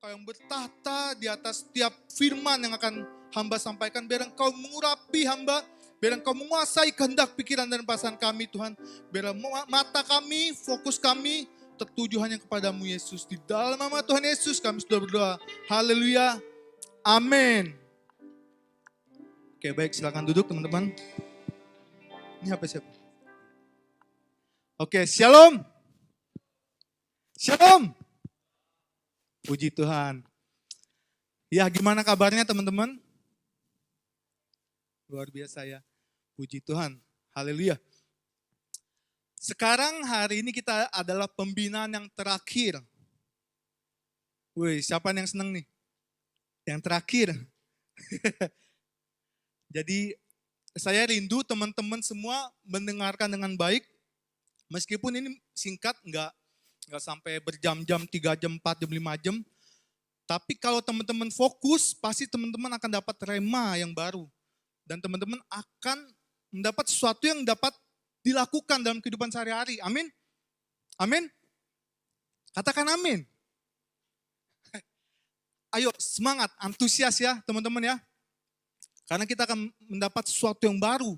Engkau yang bertahta di atas setiap firman yang akan hamba sampaikan. Biar Engkau mengurapi hamba, biar Engkau menguasai kehendak pikiran dan perasaan kami Tuhan. Biar mata kami, fokus kami tertuju hanya kepadamu Yesus. Di dalam nama Tuhan Yesus kami sudah berdoa. Haleluya. Amin. Oke, baik, silakan duduk teman-teman. Ini apa siapa? Oke, shalom. Shalom. Puji Tuhan. Ya, gimana kabarnya teman-teman? Luar biasa ya. Puji Tuhan. Haleluya. Sekarang hari ini kita adalah pembinaan yang terakhir. Wih, siapa yang seneng nih? Yang terakhir. Jadi saya rindu teman-teman semua mendengarkan dengan baik. Meskipun ini singkat, enggak sampai berjam-jam, 3 jam, 4 jam, 5 jam. Tapi kalau teman-teman fokus, pasti teman-teman akan dapat rema yang baru. Dan teman-teman akan mendapat sesuatu yang dapat dilakukan dalam kehidupan sehari-hari. Amin? Amin? Katakan amin. Ayo semangat, antusias ya teman-teman ya. Karena kita akan mendapat sesuatu yang baru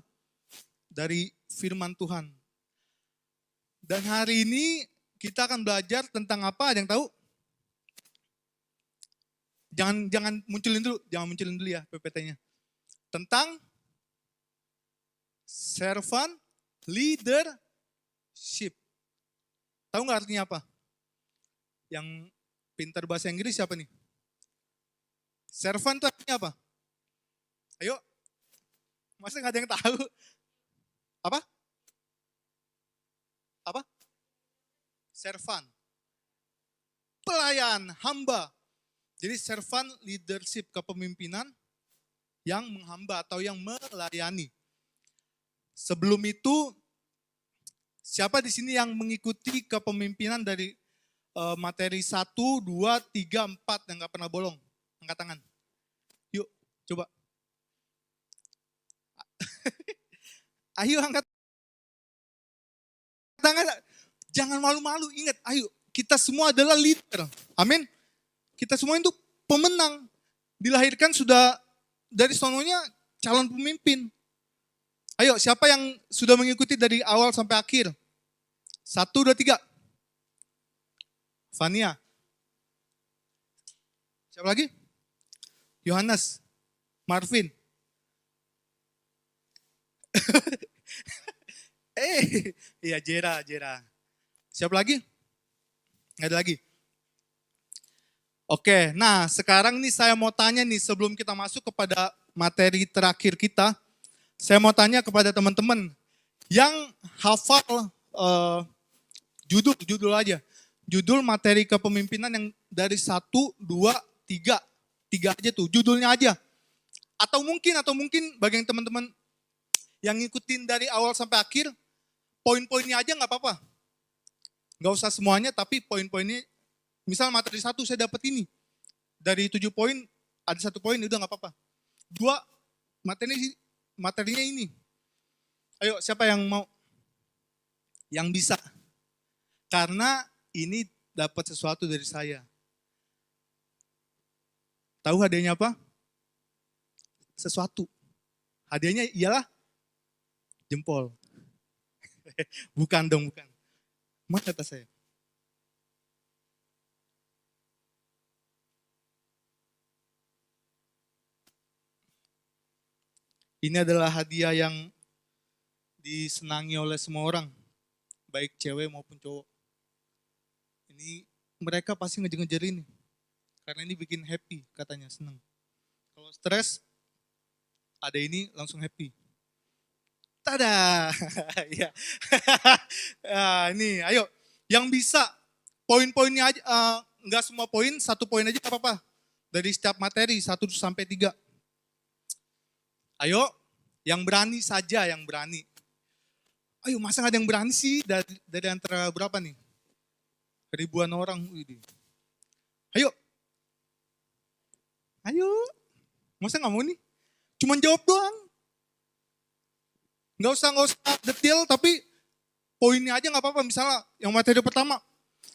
dari firman Tuhan. Dan hari ini kita akan belajar tentang apa? Ada yang tahu? Jangan munculin dulu ya PPT-nya. Tentang servant leadership. Tahu nggak artinya apa? Yang pintar bahasa Inggris siapa nih? Servant itu artinya apa? Ayo, masa nggak ada yang tahu? Apa? Apa? Servant. Pelayan, hamba. Jadi servant leadership, kepemimpinan yang menghamba atau yang melayani. Sebelum itu, siapa di sini yang mengikuti kepemimpinan dari materi 1, 2, 3, 4 yang gak pernah bolong? Angkat tangan. Yuk, coba. Ayo angkat tangan. Jangan malu-malu, ingat, ayo. Kita semua adalah leader. Amin. Kita semua itu pemenang. Dilahirkan sudah dari sononya calon pemimpin. Ayo, siapa yang sudah mengikuti dari awal sampai akhir? 1, 2, 3. Fania. Siapa lagi? Yohanes. Marvin. Iya Jera. Siapa lagi? Nggak ada lagi? Oke, nah sekarang nih saya mau tanya nih sebelum kita masuk kepada materi terakhir kita. Saya mau tanya kepada teman-teman yang hafal judul aja. Judul materi kepemimpinan yang dari 1, 2, 3. 3 aja tuh, judulnya aja. Atau mungkin bagi teman-teman yang ngikutin dari awal sampai akhir, poin-poinnya aja nggak apa-apa. Nggak usah semuanya, tapi poin-poinnya, misal materi 1 saya dapat ini. Dari 7 poin, ada 1 poin, udah nggak apa-apa. 2, materinya ini. Ayo, siapa yang mau? Yang bisa. Karena ini dapat sesuatu dari saya. Tahu hadiahnya apa? Sesuatu. Hadiahnya ialah jempol. Bukan dong, bukan. Mana kata saya? Ini adalah hadiah yang disenangi oleh semua orang, baik cewek maupun cowok. Ini mereka pasti ngejar-ngejar ini, karena ini bikin happy katanya, senang. Kalau stres, ada ini langsung happy. Tada! Ya. Ini, ayo, yang bisa poin-poinnya aja, nggak semua poin, 1 poin aja nggak apa-apa. Dari setiap materi 1 sampai 3. Ayo, yang berani saja, yang berani. Ayo, masa nggak ada yang berani sih dari antara berapa nih? Ribuan orang. Ayo. Masa nggak mau nih? Cuman jawab doang. Nggak usah detail, tapi poinnya aja nggak apa-apa. Misalnya yang materi pertama,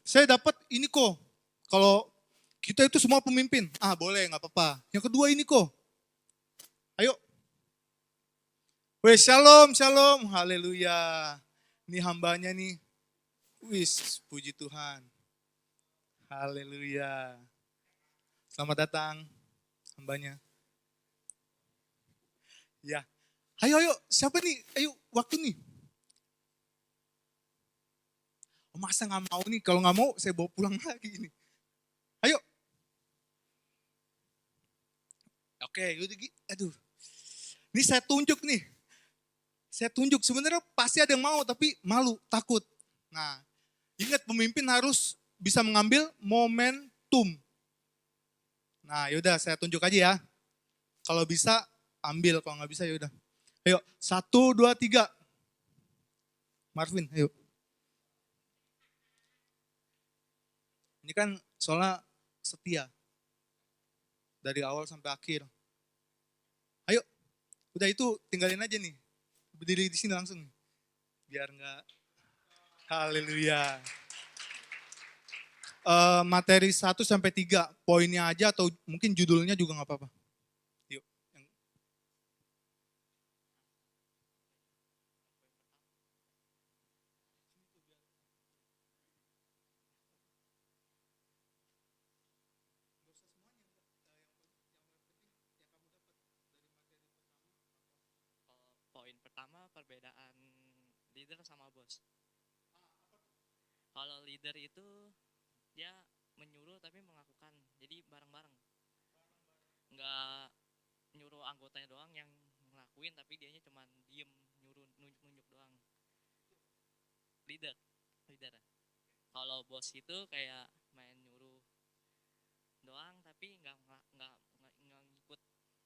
saya dapat ini kok. Kalau Kita itu semua pemimpin. Ah boleh, nggak apa-apa. Yang kedua ini kok. Ayo. Weh, shalom, shalom. Haleluya. Ini hambanya nih. Wis, puji Tuhan. Haleluya. Selamat datang, hambanya. Ya. Ayo, ayo. Siapa nih? Ayo, waktu nih. Masa nggak mau nih? Kalau nggak mau, saya bawa pulang lagi ini. Ayo. Oke, udah aduh. Ini saya tunjuk nih. Saya tunjuk. Sebenarnya pasti ada yang mau, tapi malu, takut. Nah, ingat pemimpin harus bisa mengambil momentum. Nah, yaudah saya tunjuk aja ya. Kalau bisa, ambil. Kalau nggak bisa, yaudah. Ayo, 1, 2, 3. Marvin, ayo. Ini kan soalnya setia. Dari awal sampai akhir. Ayo, udah itu tinggalin aja nih. Berdiri di sini langsung. Biar nggak. Haleluya. Materi 1-3, poinnya aja atau mungkin judulnya juga nggak apa-apa. Yuk. Poin pertama, perbedaan leader sama bos. Kalau leader itu dia menyuruh tapi melakukan, jadi bareng-bareng. Nggak nyuruh anggotanya doang yang ngelakuin tapi dianya cuma diem nyuruh nunjuk-nunjuk doang. Leader. Kalau bos itu kayak main nyuruh doang tapi nggak ngikut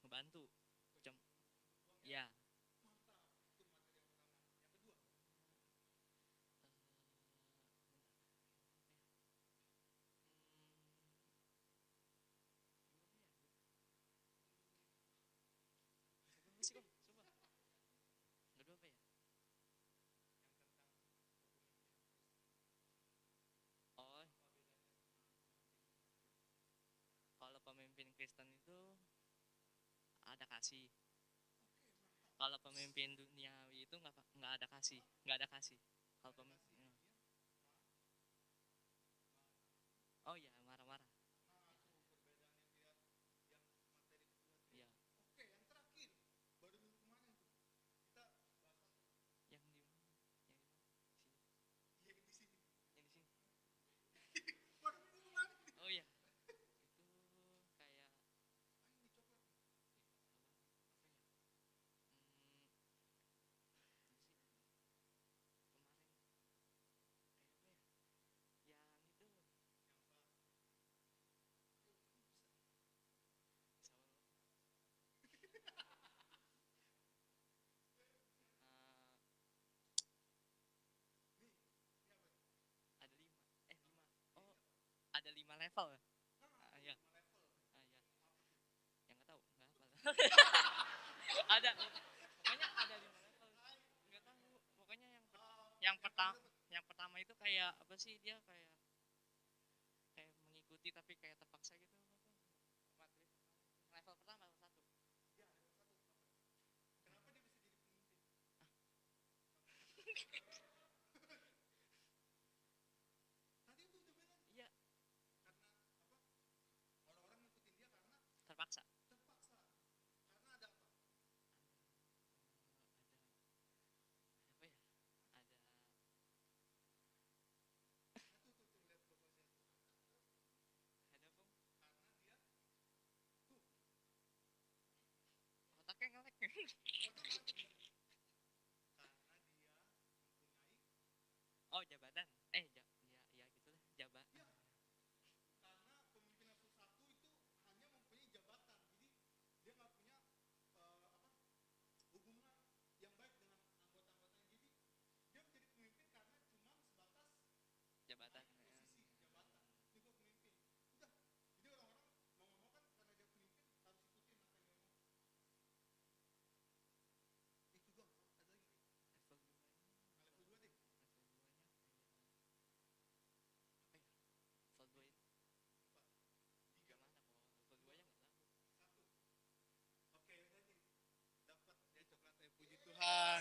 ngebantu. Ya. Kedua apa ya? Oh, kalau pemimpin Kristen itu ada kasih. Kalau pemimpin duniawi itu nggak ada kasih, Kalau pemimpin, oh ya marah-marah, ya yang di oh ya itu kayak yang itu ada oh ada 5 level ya, ya, yang nggak tahu nggak apa ada pokoknya ada 5 level nggak tahu pokoknya yang pertama itu kayak apa sih dia kayak mengikuti tapi kayak terpaksa gitu level pertama level 1 iya terpaksa apa ya ada otaknya ngelek oh jabatan ya gitu lah jabatan jabatan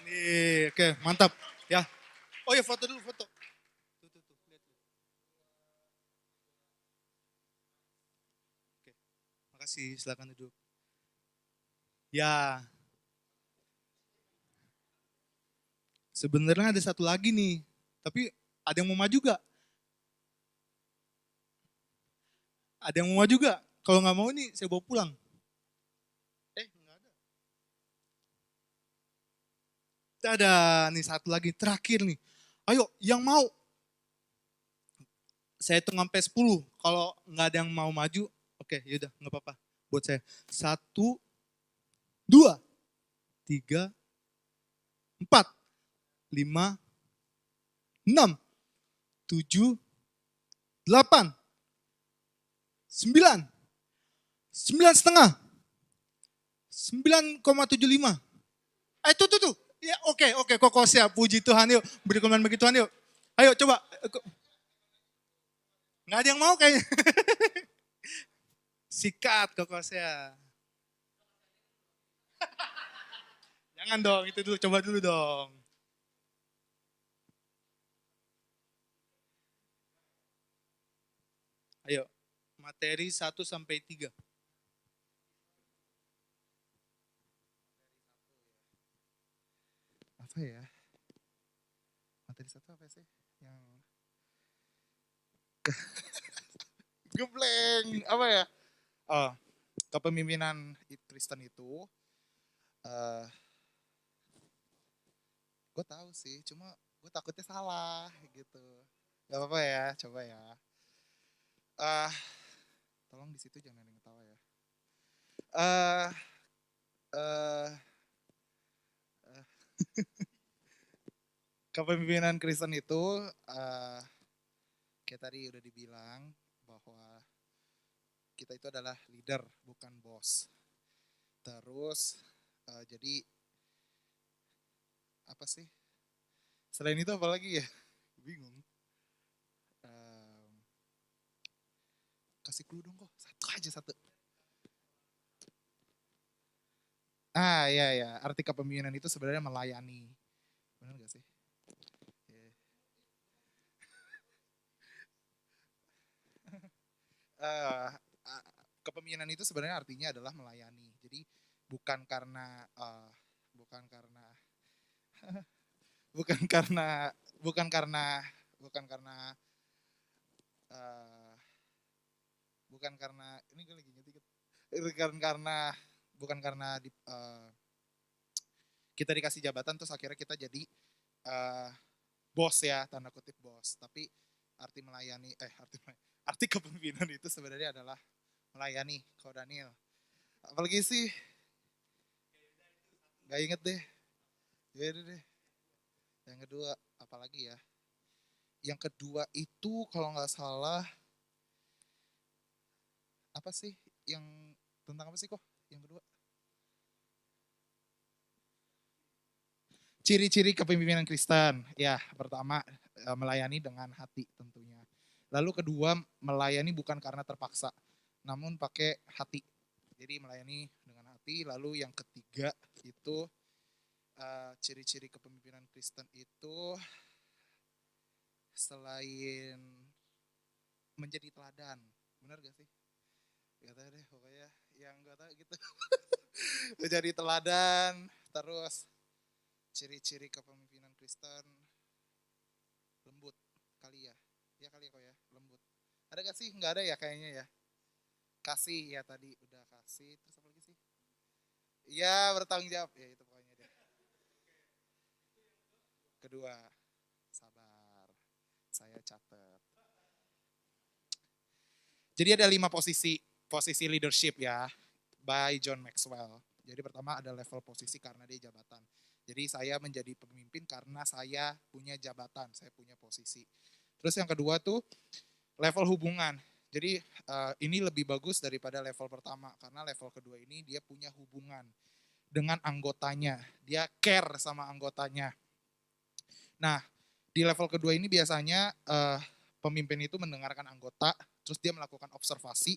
nih, oke, mantap. Ya. Oh ya, foto dulu, foto. Tuh, lihat. Oke, makasih, silakan duduk. Ya, sebenarnya ada satu lagi nih, tapi ada yang mau maju gak? Ada yang mau maju gak? Kalau nggak mau nih, saya bawa pulang. Nggak ada. Ada nih satu lagi, terakhir nih. Ayo, yang mau. Saya hitung sampai 10. Kalau nggak ada yang mau maju, oke, yaudah, nggak apa-apa. Buat saya. 1, 2, 3, 4, 5, 6, 7, 8, 9, 9 setengah, 9,75. Tuh. Ya, oke, kok siap. Puji Tuhan, yuk. Beri komentar bagi Tuhan, yuk. Ayo, coba. Nggak ada yang mau kayaknya. Sikat kokosnya. Jangan dong, itu dulu. Coba dulu dong. Ayo, materi 1 sampai 3. Apa ya? Materi satu apa sih? Yang gebleng apa ya? Oh, kepemimpinan Kristen itu eh gue tahu sih, cuma gue takutnya salah gitu. Gak apa-apa ya, coba ya. eh Tolong di situ jangan ada yang ketawa ya. eh eh eh, Kepemimpinan Kristen itu kayak tadi udah dibilang bahwa kita itu adalah leader bukan bos. Terus jadi apa sih? Selain itu apa lagi ya? Bingung. Em, Kasih clue dong kok. Satu aja satu. Iya. Arti kepemimpinan itu sebenarnya melayani. Benar gak sih? Iya. Eh, ah, Kepemimpinan itu sebenarnya artinya adalah melayani. Jadi bukan karena bukan karena bukan karena bukan karena bukan karena eh, bukan karena ini gue lagi nyetik. Bukan karena bukan karena kita dikasih jabatan terus akhirnya kita jadi eh, bos ya, tanda kutip bos. Tapi arti melayani arti kepemimpinan itu sebenarnya adalah melayani. Kau Daniel, apalagi sih, gak inget deh. Ya udah deh. Yang kedua apalagi ya? Yang kedua itu kalau nggak salah apa sih? Yang tentang apa sih kok? Yang kedua ciri-ciri kepemimpinan Kristen. Ya, pertama melayani dengan hati tentunya. Lalu kedua, melayani bukan karena terpaksa, namun pakai hati. Jadi melayani dengan hati. Lalu yang ketiga itu ciri-ciri kepemimpinan Kristen itu selain menjadi teladan. Benar gak sih? Gak tahu deh, pokoknya yang gak tahu gitu. Menjadi teladan, terus ciri-ciri kepemimpinan Kristen lembut kali ya. Ya kali ya kok ya, lembut. Ada gak sih? Nggak ada ya kayaknya ya. Kasih ya tadi udah kasih. Terus apa lagi sih? Iya bertanggung jawab ya itu pokoknya deh. Kedua, sabar. Saya catat. Jadi ada 5 posisi leadership ya by John Maxwell. Jadi pertama ada level posisi karena dia jabatan. Jadi saya menjadi pemimpin karena saya punya jabatan, saya punya posisi. Terus yang kedua tuh level hubungan. Jadi ini lebih bagus daripada level pertama karena level kedua ini dia punya hubungan dengan anggotanya. Dia care sama anggotanya. Nah, di level kedua ini biasanya pemimpin itu mendengarkan anggota, terus dia melakukan observasi,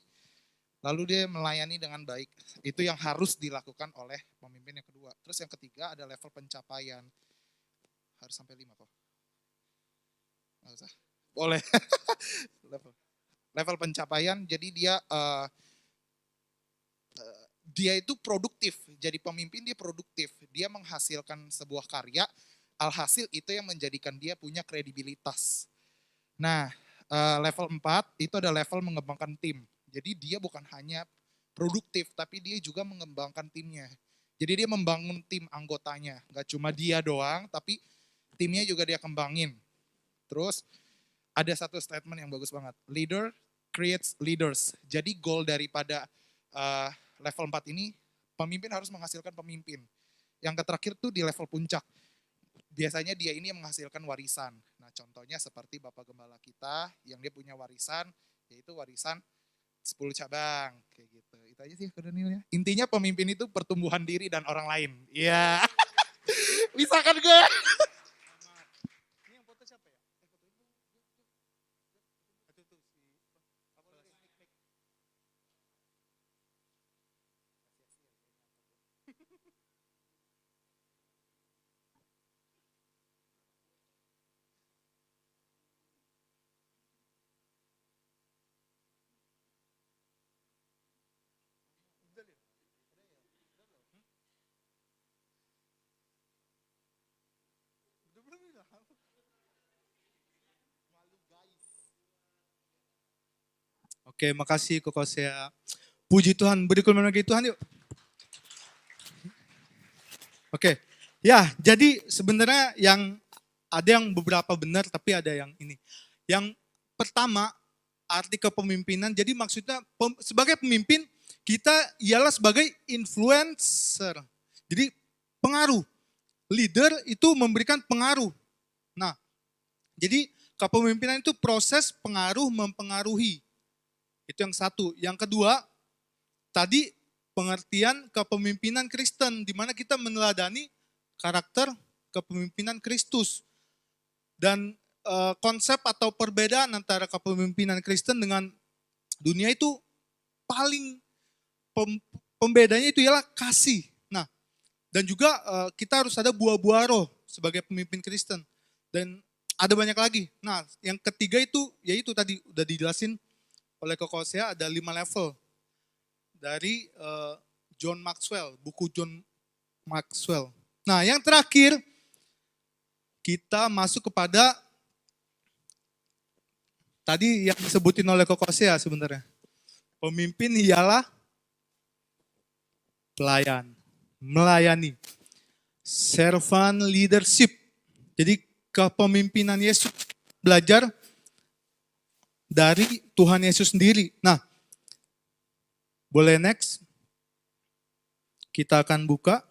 Lalu dia melayani dengan baik. Itu yang harus dilakukan oleh pemimpin yang kedua. Terus yang ketiga ada level pencapaian. Harus sampai 5 kok. Nggak usah. Boleh. level pencapaian, jadi dia itu produktif. Jadi pemimpin dia produktif. Dia menghasilkan sebuah karya. Alhasil itu yang menjadikan dia punya kredibilitas. Nah, level 4 itu ada level mengembangkan tim. Jadi dia bukan hanya produktif, tapi dia juga mengembangkan timnya. Jadi dia membangun tim anggotanya. Gak cuma dia doang, tapi timnya juga dia kembangin. Terus ada satu statement yang bagus banget. Leader creates leaders. Jadi goal daripada level 4 ini, pemimpin harus menghasilkan pemimpin. Yang terakhir tuh di level puncak. Biasanya dia ini yang menghasilkan warisan. Nah contohnya seperti Bapak Gembala kita yang dia punya warisan, yaitu warisan 10 cabang. Kayak gitu. Itu aja sih Kak Daniel ya. Intinya pemimpin itu pertumbuhan diri dan orang lain. Iya. Bisa kan gue? Ini yang foto siapa ya? Oke, makasih Koko Sea. Puji Tuhan, beri kemuliaan bagi Tuhan yuk. Oke, ya jadi sebenarnya yang ada yang beberapa benar tapi ada yang ini. Yang pertama arti kepemimpinan, jadi maksudnya sebagai pemimpin kita ialah sebagai influencer. Jadi pengaruh, leader itu memberikan pengaruh. Nah, jadi kepemimpinan itu proses pengaruh mempengaruhi. Itu yang satu. Yang kedua, tadi pengertian kepemimpinan Kristen, di mana kita meneladani karakter kepemimpinan Kristus. Dan konsep atau perbedaan antara kepemimpinan Kristen dengan dunia itu paling pembedanya itu ialah kasih. Nah, dan juga kita harus ada buah-buah roh sebagai pemimpin Kristen. Dan ada banyak lagi. Nah, yang ketiga itu, yaitu tadi udah dijelasin oleh Koko Sea, ada 5 level. Dari John Maxwell, buku John Maxwell. Nah, yang terakhir, kita masuk kepada tadi yang disebutin oleh Koko Sea sebenarnya. Pemimpin ialah pelayan, melayani. Servant leadership. Jadi kepemimpinan Yesus belajar dari Tuhan Yesus sendiri. Nah, boleh next. Kita akan buka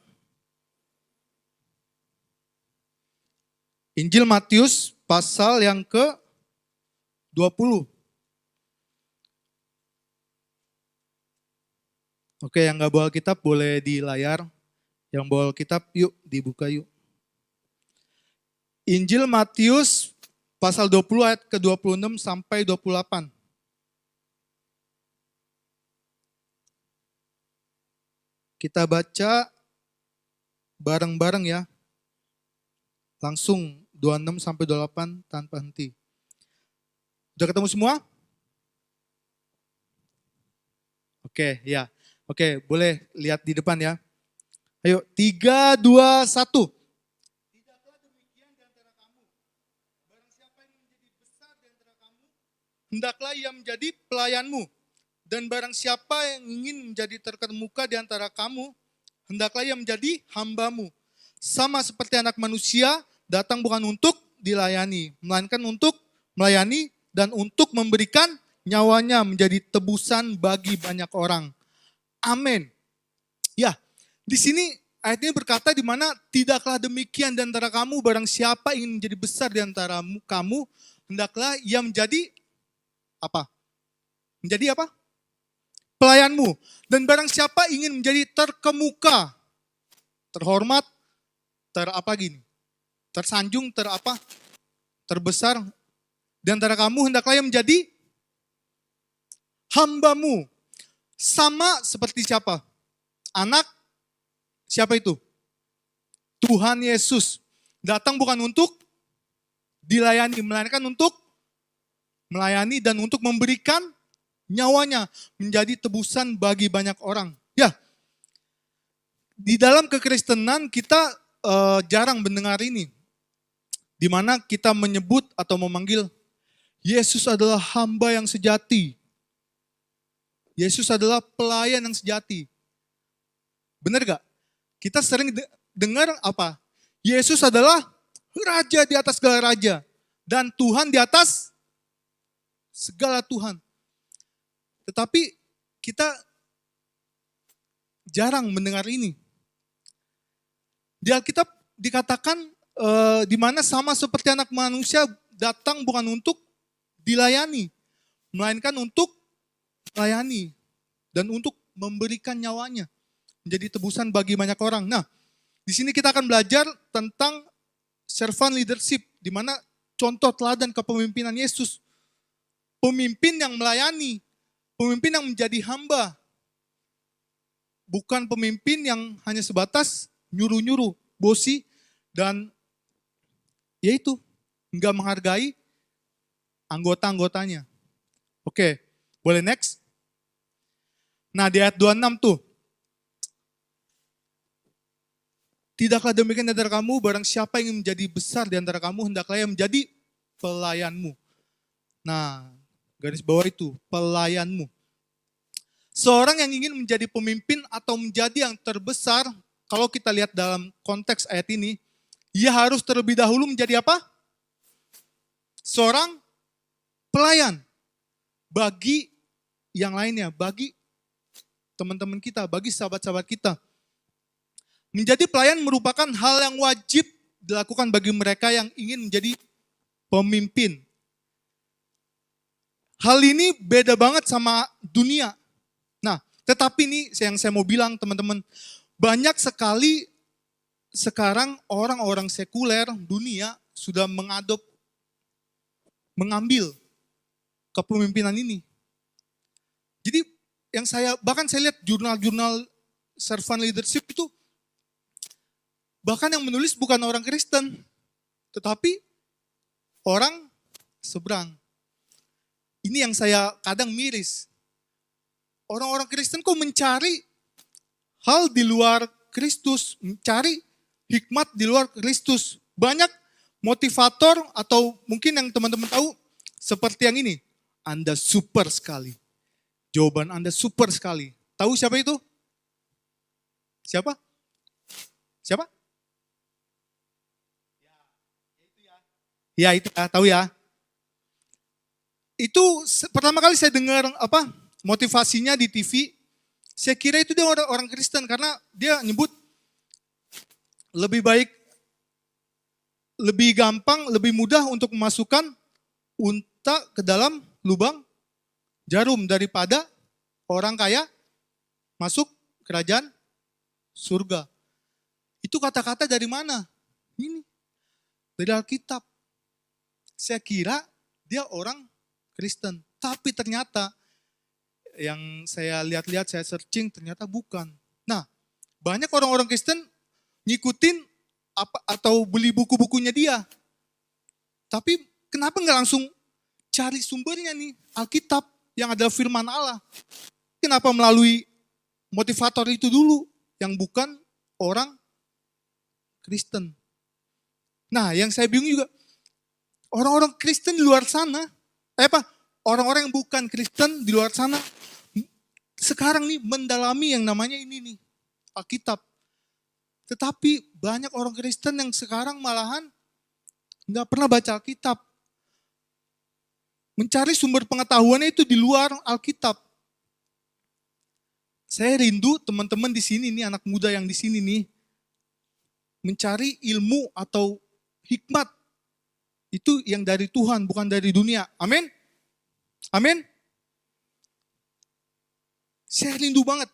Injil Matius pasal yang ke-20. Oke, yang nggak bawa kitab boleh di layar. Yang bawa kitab yuk dibuka yuk. Injil Matius pasal 20 ayat ke-26 sampai 28. Kita baca bareng-bareng ya. Langsung 26 sampai 28 tanpa henti. Udah ketemu semua? Oke, ya. Oke, boleh lihat di depan ya. Ayo, 3, 2, 1. Tidaklah demikian di antara kamu. Barang siapa yang menjadi besar di antara kamu, hendaklah ia menjadi pelayanmu. Dan barang siapa yang ingin menjadi terkemuka di antara kamu, hendaklah ia menjadi hambamu. Sama seperti anak manusia, datang bukan untuk dilayani, melainkan untuk melayani dan untuk memberikan nyawanya menjadi tebusan bagi banyak orang. Amin. Ya, di sini ayat ini berkata di mana tidaklah demikian di antara kamu, barang siapa ingin menjadi besar di antara kamu, hendaklah ia menjadi apa? Menjadi apa? Pelayanmu. Dan barang siapa ingin menjadi terkemuka, terhormat, tersanjung, terbesar di antara kamu, hendaklah ia menjadi hambamu. sama seperti siapa? Anak siapa itu? Tuhan Yesus. Datang bukan untuk dilayani, melainkan untuk melayani dan untuk memberikan nyawanya menjadi tebusan bagi banyak orang. Ya, di dalam kekristenan kita jarang mendengar ini. Di mana kita menyebut atau memanggil Yesus adalah hamba yang sejati. Yesus adalah pelayan yang sejati. Benar gak? Kita sering dengar apa? Yesus adalah raja di atas segala raja. Dan Tuhan di atas segala Tuhan. Tetapi kita jarang mendengar ini. Di Alkitab dikatakan di mana sama seperti anak manusia datang bukan untuk dilayani, melainkan untuk melayani dan untuk memberikan nyawanya menjadi tebusan bagi banyak orang. Nah, di sini kita akan belajar tentang servant leadership, di mana contoh teladan kepemimpinan Yesus. Pemimpin yang melayani, pemimpin yang menjadi hamba. Bukan pemimpin yang hanya sebatas nyuruh-nyuruh, bosi, dan yaitu enggak menghargai anggota-anggotanya. Oke, boleh next? Nah di ayat 26 tuh. Tidaklah demikian di antara kamu, barang siapa yang ingin menjadi besar di antara kamu, hendaklah ia menjadi pelayanmu. Nah, garis bawah itu, pelayanmu. Seorang yang ingin menjadi pemimpin atau menjadi yang terbesar, kalau kita lihat dalam konteks ayat ini, ia harus terlebih dahulu menjadi apa? Seorang pelayan bagi yang lainnya, bagi teman-teman kita, bagi sahabat-sahabat kita. Menjadi pelayan merupakan hal yang wajib dilakukan bagi mereka yang ingin menjadi pemimpin. Hal ini beda banget sama dunia. Nah, tetapi ini yang saya mau bilang teman-teman, banyak sekali sekarang orang-orang sekuler dunia sudah mengambil kepemimpinan ini. Jadi bahkan saya lihat jurnal-jurnal servant leadership itu, bahkan yang menulis bukan orang Kristen, tetapi orang seberang. Ini yang saya kadang miris. Orang-orang Kristen kok mencari hal di luar Kristus, mencari hikmat di luar Kristus. Banyak motivator atau mungkin yang teman-teman tahu seperti yang ini. Anda super sekali. Jawaban Anda super sekali. Tahu siapa itu? Siapa? Siapa? Ya itu ya, tahu ya. Itu pertama kali saya dengar motivasinya di TV. Saya kira itu dia orang Kristen karena dia nyebut lebih baik, lebih gampang, lebih mudah untuk memasukkan unta ke dalam lubang jarum daripada orang kaya masuk kerajaan surga. Itu kata-kata dari mana? Ini dari Alkitab. Saya kira dia orang Kristen, tapi ternyata yang saya lihat-lihat, saya searching, ternyata bukan. Nah, banyak orang-orang Kristen ngikutin atau beli buku-bukunya dia. Tapi kenapa nggak langsung cari sumbernya nih, Alkitab yang adalah firman Allah. Kenapa melalui motivator itu dulu yang bukan orang Kristen. Nah, yang saya bingung juga, orang-orang Kristen di luar sana, orang-orang yang bukan Kristen di luar sana, sekarang nih mendalami yang namanya ini nih, Alkitab. Tetapi banyak orang Kristen yang sekarang malahan nggak pernah baca Alkitab. Mencari sumber pengetahuannya itu di luar Alkitab. Saya rindu teman-teman di sini nih, anak muda yang di sini nih, mencari ilmu atau hikmat. Itu yang dari Tuhan, bukan dari dunia. Amin? Amin? Saya rindu banget.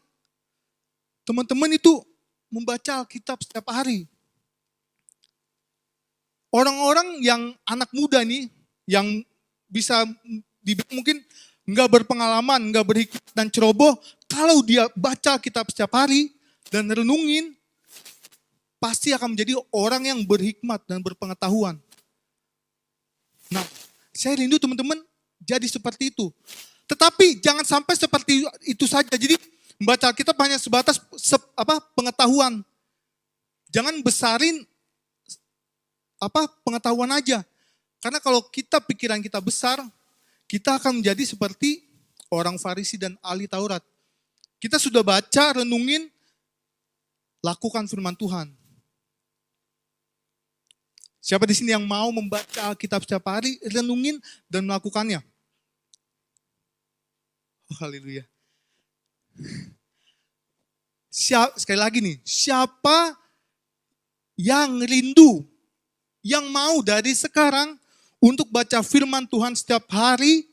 Teman-teman itu membaca Alkitab setiap hari. Orang-orang yang anak muda nih, yang bisa dibilang mungkin nggak berpengalaman, nggak berhikmat dan ceroboh, kalau dia baca kitab setiap hari dan renungin, pasti akan menjadi orang yang berhikmat dan berpengetahuan. Nah, saya rindu teman-teman jadi seperti itu. Tetapi jangan sampai seperti itu saja. Jadi membaca Alkitab hanya sebatas pengetahuan. Jangan besarin pengetahuan aja. Karena kalau pikiran kita besar, kita akan menjadi seperti orang Farisi dan ahli Taurat. Kita sudah baca, renungin, lakukan firman Tuhan. Siapa di sini yang mau membaca Alkitab setiap hari, renungin dan melakukannya? Oh, haleluya. Sekali lagi nih, siapa yang rindu, yang mau dari sekarang untuk baca firman Tuhan setiap hari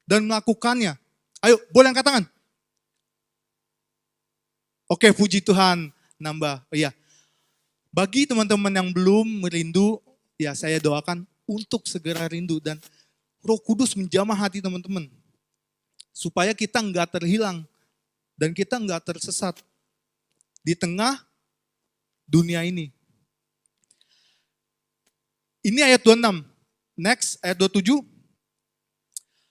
dan melakukannya? Ayo, boleh angkat tangan. Oke, puji Tuhan, nambah. Oh iya. Bagi teman-teman yang belum merindu, ya saya doakan untuk segera rindu dan Roh Kudus menjamah hati teman-teman. Supaya kita enggak terhilang dan kita enggak tersesat di tengah dunia ini. Ini ayat 26. Next, ayat 27.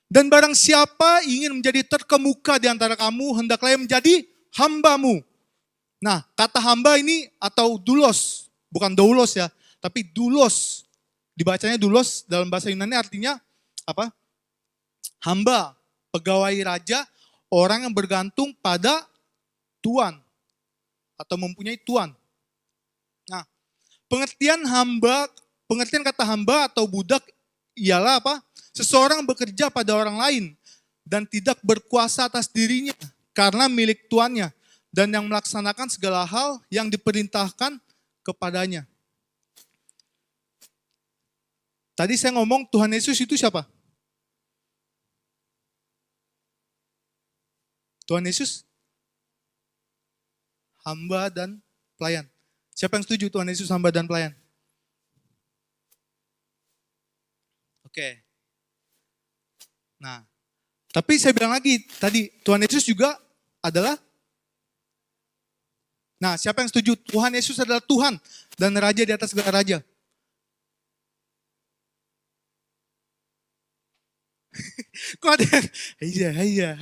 Dan barang siapa ingin menjadi terkemuka di antara kamu, hendaklah ia menjadi hambamu. Nah, kata hamba ini atau doulos, bukan doulos ya, tapi doulos. Dibacanya doulos dalam bahasa Yunani artinya apa? Hamba, pegawai raja, orang yang bergantung pada tuan atau mempunyai tuan. Nah, pengertian kata hamba atau budak ialah apa? Seseorang bekerja pada orang lain dan tidak berkuasa atas dirinya karena milik tuannya dan yang melaksanakan segala hal yang diperintahkan kepadanya. Tadi saya ngomong Tuhan Yesus itu siapa? Tuhan Yesus hamba dan pelayan. Siapa yang setuju Tuhan Yesus hamba dan pelayan? Oke. Nah, tapi saya bilang lagi tadi Tuhan Yesus juga adalah. Nah, siapa yang setuju Tuhan Yesus adalah Tuhan dan Raja di atas segala raja? Kok ada yang,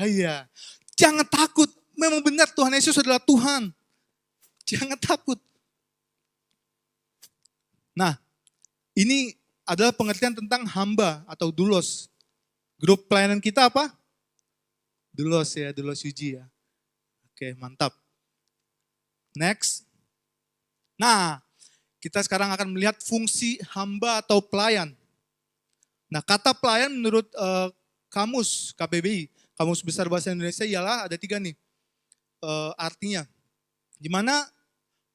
iya. Jangan takut, memang benar Tuhan Yesus adalah Tuhan. Jangan takut. Nah, ini adalah pengertian tentang hamba atau doulos. Grup pelayanan kita apa? Doulos ya, doulos Yuji ya. Oke, mantap. Next. Nah, kita sekarang akan melihat fungsi hamba atau pelayan. Nah, kata pelayan menurut kamus KBBI, Kamus Besar Bahasa Indonesia ialah ada 3 nih artinya. Di mana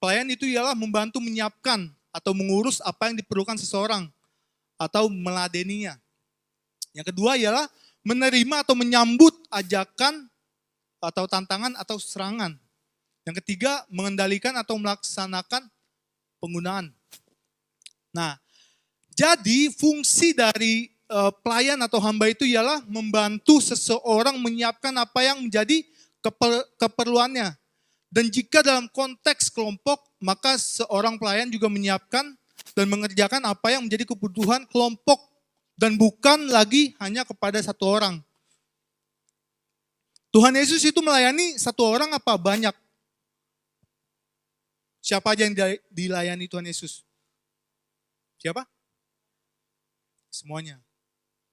pelayan itu ialah membantu menyiapkan atau mengurus apa yang diperlukan seseorang atau meladeninya. Yang kedua ialah menerima atau menyambut ajakan atau tantangan atau serangan. Yang ketiga, mengendalikan atau melaksanakan penggunaan. Nah, jadi fungsi dari pelayan atau hamba itu ialah membantu seseorang menyiapkan apa yang menjadi keperluannya. Dan jika dalam konteks kelompok, maka seorang pelayan juga menyiapkan dan mengerjakan apa yang menjadi kebutuhan kelompok dan bukan lagi hanya kepada satu orang. Tuhan Yesus itu melayani satu orang apa banyak? Siapa aja yang dilayani Tuhan Yesus? Siapa? Semuanya.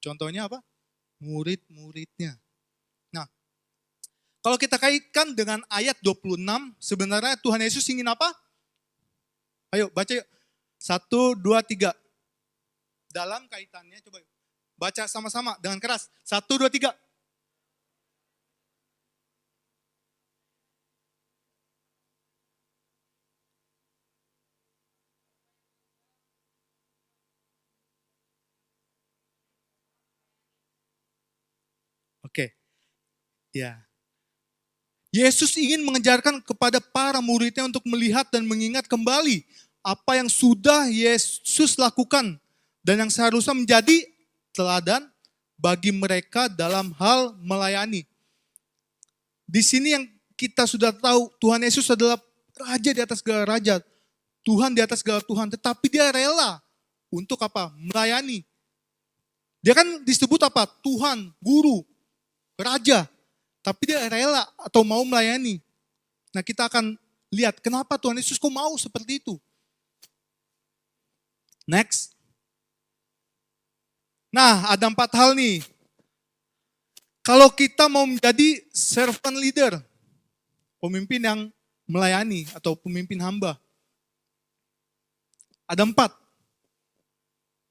Contohnya apa? Murid-muridnya. Nah, kalau kita kaitkan dengan ayat 26, sebenarnya Tuhan Yesus ingin apa? Ayo baca yuk. 1, 2, 3. Dalam kaitannya, coba yuk. Baca sama-sama dengan keras. 1, 2, 3. Oke. Ya. Yesus ingin mengejarkan kepada para muridnya untuk melihat dan mengingat kembali apa yang sudah Yesus lakukan dan yang seharusnya menjadi teladan bagi mereka dalam hal melayani. Di sini yang kita sudah tahu, Tuhan Yesus adalah raja di atas segala raja, Tuhan di atas segala Tuhan, tetapi dia rela untuk apa? Melayani. Dia kan disebut apa? Tuhan, guru, raja, tapi dia rela atau mau melayani. Nah, kita akan lihat kenapa Tuhan Yesus kok mau seperti itu. Next. Nah, ada 4 hal nih. Kalau kita mau menjadi servant leader, pemimpin yang melayani atau pemimpin hamba, ada 4.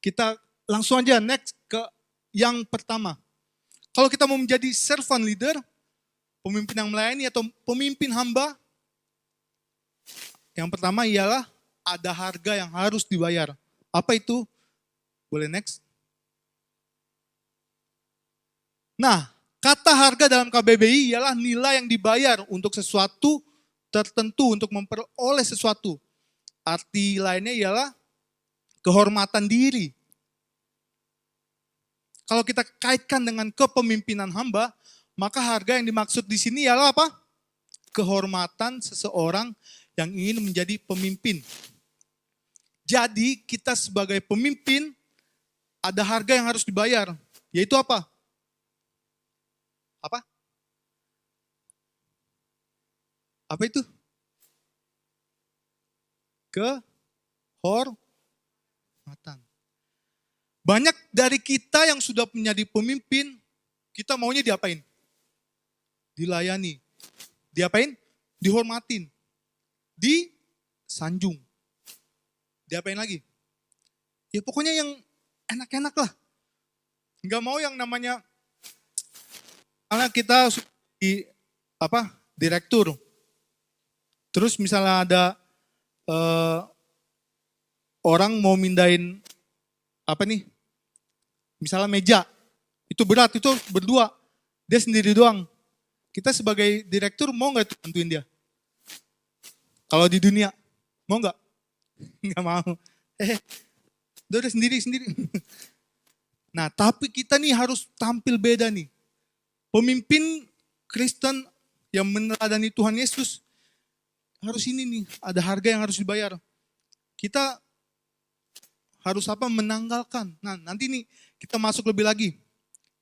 Kita langsung aja next ke yang pertama. Kalau kita mau menjadi servant leader, pemimpin yang melayani atau pemimpin hamba, yang pertama ialah ada harga yang harus dibayar. Apa itu? Boleh next? Nah, kata harga dalam KBBI ialah nilai yang dibayar untuk sesuatu tertentu, untuk memperoleh sesuatu. Arti lainnya ialah kehormatan diri. Kalau kita kaitkan dengan kepemimpinan hamba, maka harga yang dimaksud di sini ialah apa? Kehormatan seseorang yang ingin menjadi pemimpin. Jadi kita sebagai pemimpin ada harga yang harus dibayar, yaitu apa? Apa? Apa itu? Kehormatan. Banyak dari kita yang sudah menjadi pemimpin, kita maunya diapain? Dilayani. Diapain? Dihormatin. Disanjung. Diapain lagi? Ya pokoknya yang enak-enak lah. Enggak mau yang namanya, karena kita di direktur. Terus misalnya ada orang mau mindahin misalnya meja, itu berat, itu berdua, dia sendiri doang. Kita sebagai direktur mau nggak bantuin dia? Kalau di dunia, mau nggak? Nggak mau. Udah sendiri. Nah, tapi kita nih harus tampil beda nih. Pemimpin Kristen yang meneladani Tuhan Yesus, harus ini nih, ada harga yang harus dibayar. Kita harus menanggalkan. Nah, nanti nih kita masuk lebih lagi.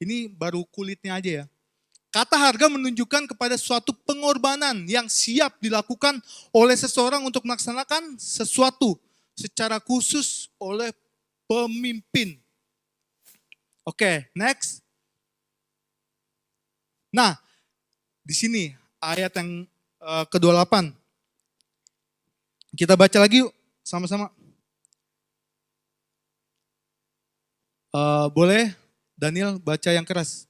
Ini baru kulitnya aja ya. Kata harga menunjukkan kepada suatu pengorbanan yang siap dilakukan oleh seseorang untuk melaksanakan sesuatu secara khusus oleh pemimpin. Oke, next. Nah, di sini ayat yang ke-28. Kita baca lagi yuk, sama-sama. Boleh Daniel baca yang keras?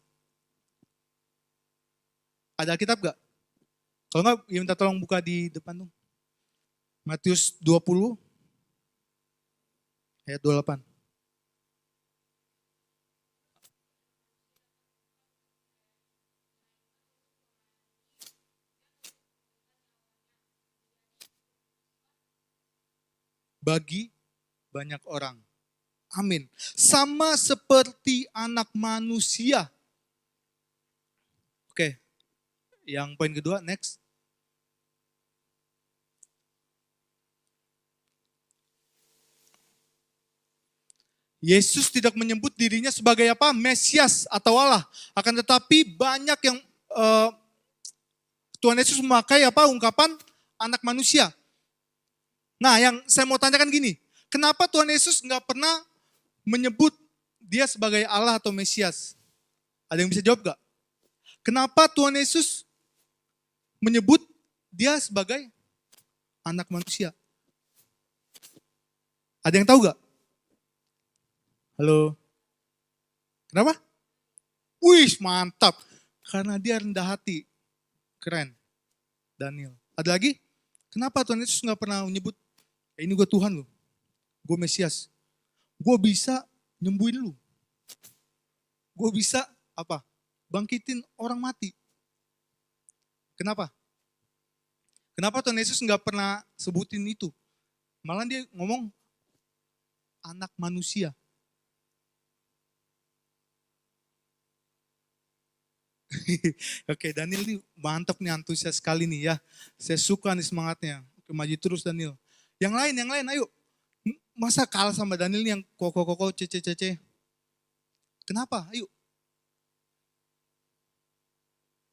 Ada Alkitab gak? Kalau enggak, ya minta tolong buka di depan dong. Matius 20, ayat 28. Bagi banyak orang. Amin. Sama seperti anak manusia. Oke. Yang poin kedua, next. Yesus tidak menyebut dirinya sebagai apa? Mesias atau Allah. Akan tetapi banyak yang Tuhan Yesus memakai ungkapan anak manusia. Nah, yang saya mau tanyakan gini, kenapa Tuhan Yesus nggak pernah menyebut dia sebagai Allah atau Mesias? Ada yang bisa jawab gak? Kenapa Tuhan Yesus menyebut dia sebagai anak manusia? Ada yang tahu gak? Halo? Kenapa? Wih, mantap. Karena dia rendah hati. Keren. Daniel. Ada lagi? Kenapa Tuhan Yesus gak pernah menyebut, ini gue Tuhan lu, gue Mesias, gue bisa nyembuhin lu, gue bisa bangkitin orang mati. Kenapa? Kenapa Tuhan Yesus gak pernah sebutin itu? Malah dia ngomong anak manusia. Oke, Daniel nih mantap nih, antusias sekali nih ya. Saya suka nih semangatnya. Oke, maju terus Daniel. Yang lain, ayo. Masa kalah sama Daniel nih yang koko, cece. Kenapa? Ayo.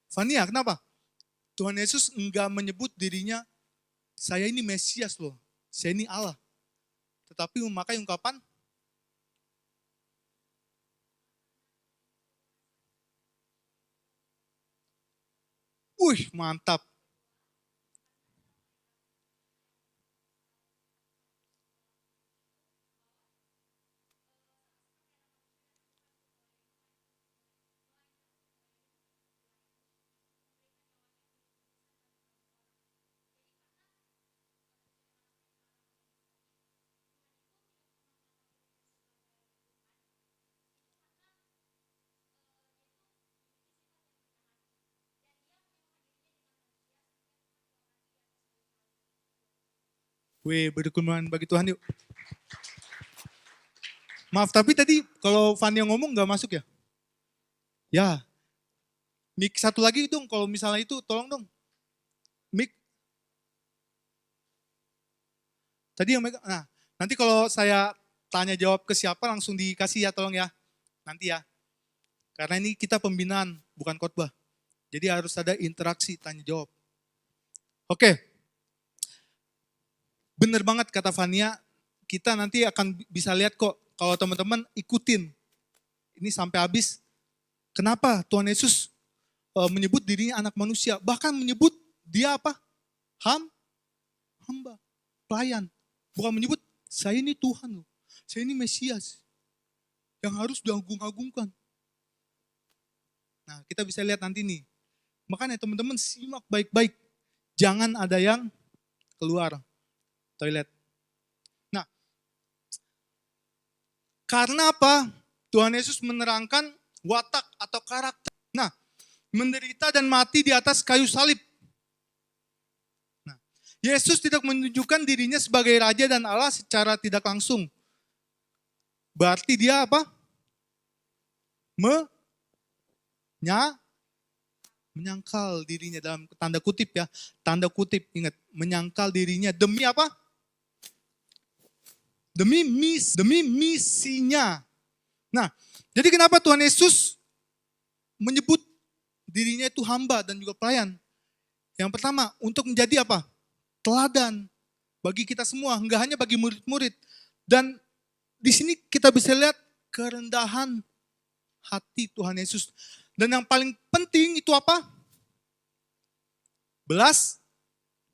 Fania, kenapa? Tuhan Yesus enggak menyebut dirinya, saya ini Mesias loh. Saya ini Allah. Tetapi memakai ungkapan, wih mantap. Wih, berkenan bagi Tuhan yuk. Maaf, tapi tadi kalau Fania ngomong nggak masuk ya? Ya, mic satu lagi dong, kalau misalnya itu tolong dong. Mic, tadi yang megang. Nah, nanti kalau saya tanya jawab ke siapa langsung dikasih ya, tolong ya. Nanti ya. Karena ini kita pembinaan, bukan khotbah. Jadi harus ada interaksi tanya jawab. Oke. Bener banget kata Fania, kita nanti akan bisa lihat kok kalau teman-teman ikutin ini sampai habis. Kenapa Tuhan Yesus menyebut dirinya anak manusia, bahkan menyebut dia apa? Hamba, pelayan. Bukan menyebut saya ini Tuhan loh, saya ini Mesias yang harus diagung-agungkan. Nah, kita bisa lihat nanti nih. Makanya teman-teman simak baik-baik. Jangan ada yang keluar toilet. Nah, karena apa? Tuhan Yesus menerangkan watak atau karakter. Nah, menderita dan mati di atas kayu salib. Nah, Yesus tidak menunjukkan dirinya sebagai raja dan Allah secara tidak langsung. Berarti dia apa? Menyangkal dirinya dalam tanda kutip ya. Tanda kutip, ingat. Menyangkal dirinya demi apa? Demi misinya. Nah, jadi kenapa Tuhan Yesus menyebut dirinya itu hamba dan juga pelayan? Yang pertama, untuk menjadi apa? Teladan bagi kita semua, enggak hanya bagi murid-murid. Dan di sini kita bisa lihat kerendahan hati Tuhan Yesus. Dan yang paling penting itu apa? Belas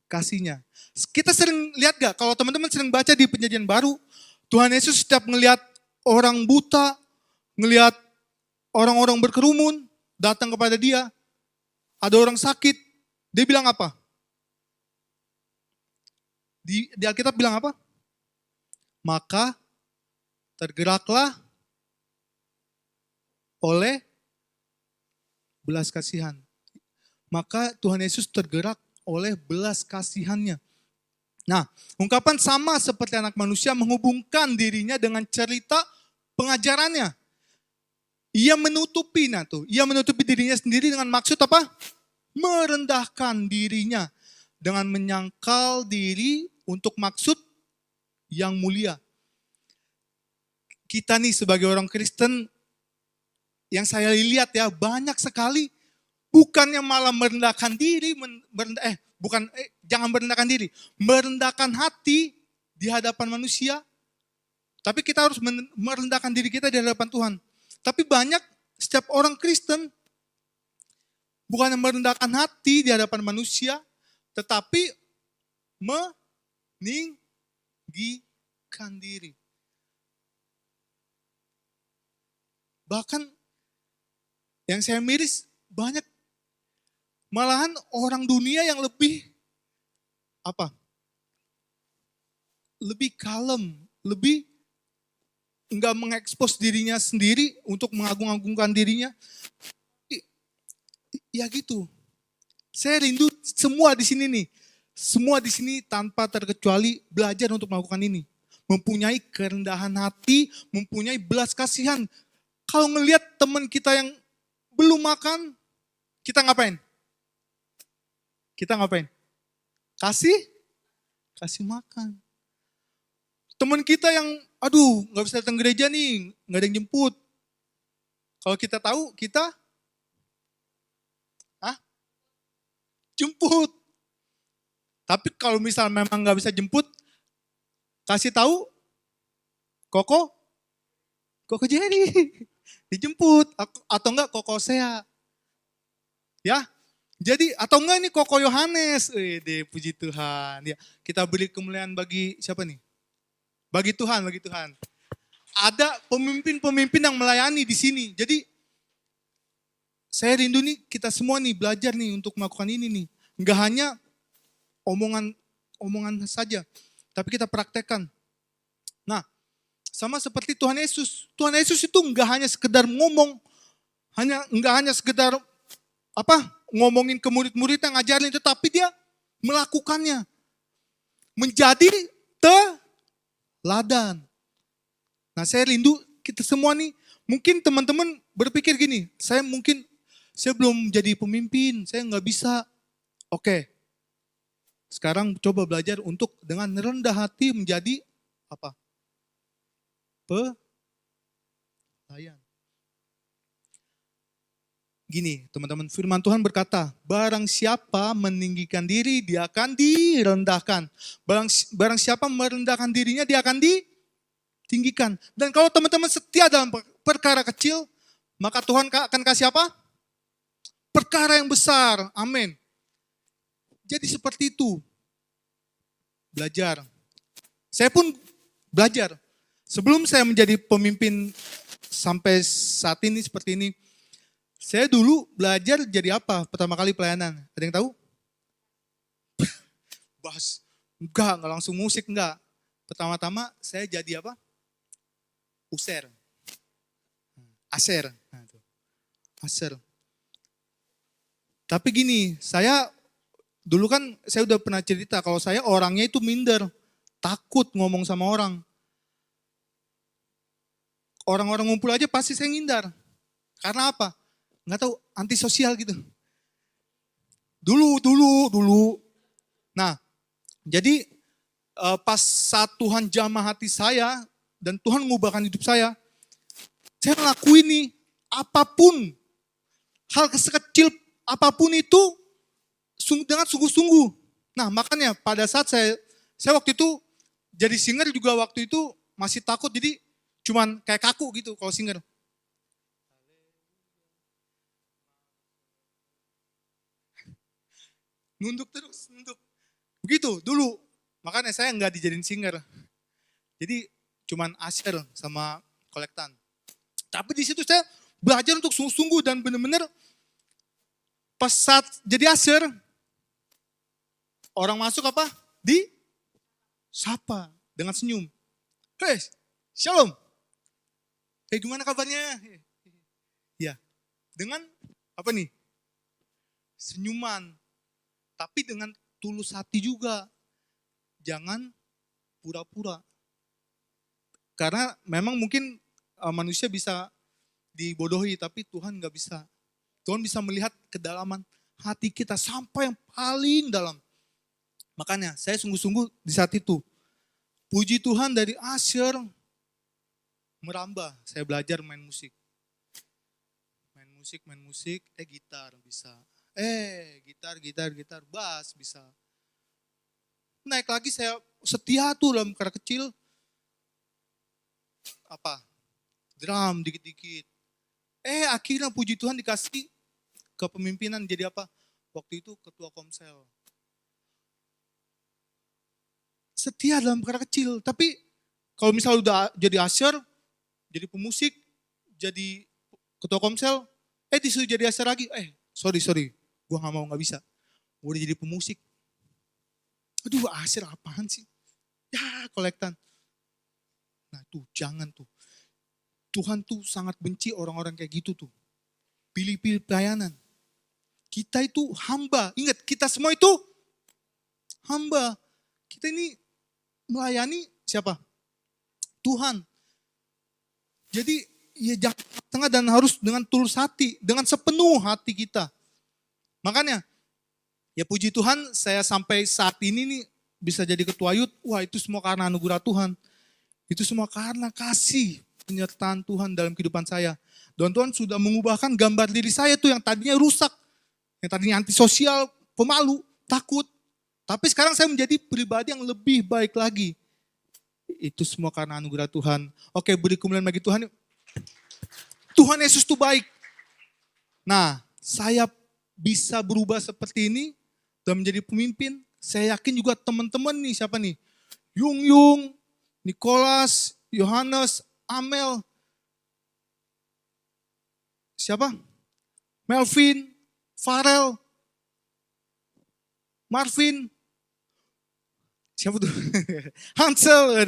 kasihnya. Kita sering lihat gak, kalau teman-teman sering baca di Perjanjian Baru, Tuhan Yesus setiap ngelihat orang buta, ngelihat orang-orang berkerumun, datang kepada dia, ada orang sakit, dia bilang apa? Di Alkitab bilang apa? Maka tergeraklah oleh belas kasihan. Maka Tuhan Yesus tergerak oleh belas kasihannya. Nah, ungkapan sama seperti anak manusia menghubungkan dirinya dengan cerita pengajarannya. Ia menutupi dirinya sendiri dengan maksud apa? Merendahkan dirinya dengan menyangkal diri untuk maksud yang mulia. Kita nih sebagai orang Kristen, yang saya lihat ya banyak sekali bukannya malah merendahkan diri, jangan merendahkan diri, merendahkan hati di hadapan manusia. Tapi kita harus merendahkan diri kita di hadapan Tuhan. Tapi banyak setiap orang Kristen bukan merendahkan hati di hadapan manusia, tetapi meninggikan diri. Bahkan yang saya miris banyak malahan orang dunia yang lebih lebih kalem, lebih enggak mengekspos dirinya sendiri untuk mengagung-agungkan dirinya. Ya gitu. Saya rindu semua di sini nih. Semua di sini tanpa terkecuali belajar untuk melakukan ini. Mempunyai kerendahan hati, mempunyai belas kasihan. Kalau ngelihat teman kita yang belum makan, Kita ngapain? Kita ngapain? Kasih makan. Teman kita yang, aduh nggak bisa datang gereja nih, nggak ada yang jemput. Kalau kita tahu, kita jemput. Tapi kalau misal memang nggak bisa jemput, kasih tahu, Koko Jerry dijemput atau enggak Koko Sea. Ya. Jadi atau enggak ini Koko Yohanes. Puji Tuhan. Ya, kita beri kemuliaan bagi siapa nih? Bagi Tuhan. Ada pemimpin-pemimpin yang melayani di sini. Jadi saya rindu nih kita semua nih belajar nih untuk melakukan ini nih. Enggak hanya omongan saja, tapi kita praktekkan. Nah, sama seperti Tuhan Yesus. Tuhan Yesus itu enggak hanya sekedar ngomong, enggak hanya sekedar ngomongin ke murid-murid yang ngajarin, tetapi dia melakukannya. Menjadi teladan. Nah, saya rindu kita semua nih, mungkin teman-teman berpikir gini, saya belum jadi pemimpin, saya nggak bisa. Oke, sekarang coba belajar untuk dengan rendah hati menjadi pelayan. Gini teman-teman, firman Tuhan berkata, barang siapa meninggikan diri, dia akan direndahkan. Barang siapa merendahkan dirinya, dia akan ditinggikan. Dan kalau teman-teman setia dalam perkara kecil, maka Tuhan akan kasih apa? Perkara yang besar. Amin. Jadi seperti itu. Belajar. Saya pun belajar. Sebelum saya menjadi pemimpin sampai saat ini seperti ini, saya dulu belajar jadi apa? Pertama kali pelayanan. Ada yang tahu? Bass. Enggak langsung musik, enggak. Pertama-tama saya jadi apa? Aser. Aser. Tapi gini, dulu kan saya udah pernah cerita kalau saya orangnya itu minder, takut ngomong sama orang. Orang-orang ngumpul aja pasti saya ngindar. Karena apa? Nggak tahu, antisosial gitu. Dulu. Nah, jadi pas saat Tuhan jamah hati saya dan Tuhan mengubahkan hidup saya ngelakuin nih apapun, hal sekecil apapun itu dengan sungguh-sungguh. Nah, makanya pada saat saya waktu itu jadi singer juga waktu itu masih takut, jadi cuman kayak kaku gitu kalau singer. Nunduk. Begitu dulu. Makanya saya nggak dijadiin singer. Jadi cuman aser sama kolektan. Tapi di situ saya belajar untuk sungguh-sungguh dan benar-benar pas saat jadi aser, orang masuk sapa dengan senyum. Hey, shalom. Hey, gimana kabarnya? Ya, dengan senyuman. Tapi dengan tulus hati juga. Jangan pura-pura. Karena memang mungkin manusia bisa dibodohi, tapi Tuhan nggak bisa. Tuhan bisa melihat kedalaman hati kita sampai yang paling dalam. Makanya saya sungguh-sungguh di saat itu. Puji Tuhan dari Asyr merambah. Saya belajar main musik. Gitar bisa. Gitar, bass bisa. Naik lagi saya setia tuh dalam perkara kecil. Drum dikit-dikit. Akhirnya puji Tuhan dikasih kepemimpinan jadi apa? Waktu itu ketua komsel. Setia dalam perkara kecil. Tapi kalau misalnya udah jadi asyar, jadi pemusik, jadi ketua komsel, disuruh jadi asyar lagi. Sorry. Gue gak bisa. Gue udah jadi pemusik. Aduh, asyar apaan sih? Ya, kolektan. Nah tuh, jangan tuh. Tuhan tuh sangat benci orang-orang kayak gitu tuh. Pilih-pilih pelayanan. Kita itu hamba. Ingat, kita semua itu hamba. Kita ini melayani siapa? Tuhan. Jadi ya jangan tengah dan harus dengan tulus hati, dengan sepenuh hati kita. Makanya, ya puji Tuhan saya sampai saat ini nih bisa jadi ketua youth. Wah itu semua karena anugerah Tuhan. Itu semua karena kasih penyertaan Tuhan dalam kehidupan saya. Dan Tuhan sudah mengubahkan gambar diri saya tuh yang tadinya rusak. Yang tadinya antisosial, pemalu, takut. Tapi sekarang saya menjadi pribadi yang lebih baik lagi. Itu semua karena anugerah Tuhan. Oke, beri kemuliaan bagi Tuhan. Tuhan Yesus itu baik. Nah, saya bisa berubah seperti ini dan menjadi pemimpin. Saya yakin juga teman-teman nih, siapa nih? Yung, Nicholas, Yohanes, Amel. Siapa? Melvin, Farel, Marvin. Siapa tuh? Hansel.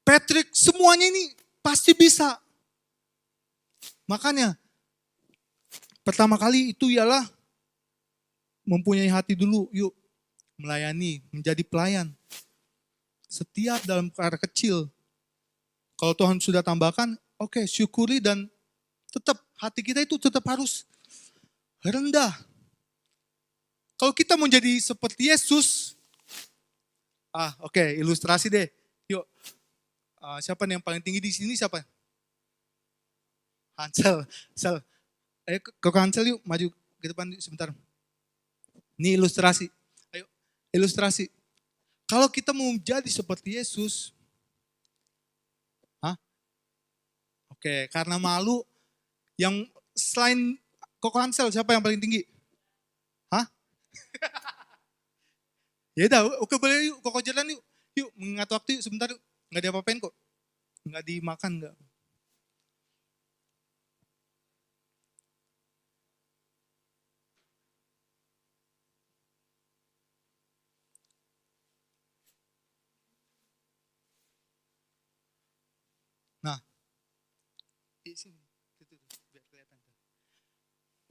Patrick, semuanya ini pasti bisa. Makanya, pertama kali itu ialah mempunyai hati dulu. Yuk, melayani, menjadi pelayan. Setiap dalam perkara kecil. Kalau Tuhan sudah tambahkan, oke, syukuri dan tetap hati kita itu tetap harus rendah. Kalau kita mau jadi seperti Yesus, oke, ilustrasi deh. Yuk, siapa nih yang paling tinggi di sini siapa? Hansel. Ayo ke Hansel yuk, maju ke depan yuk sebentar. Ini ilustrasi. Ayo, ilustrasi. Kalau kita mau jadi seperti Yesus, oke, karena malu, yang selain Koko Hansel siapa yang paling tinggi? Ya udah, oke boleh yuk, Koko jalan yuk. Yuk, mengingat waktu yuk sebentar yuk. Nggak diapa-apain kok. Nggak dimakan nggak. Nah, sini, biar kelihatan.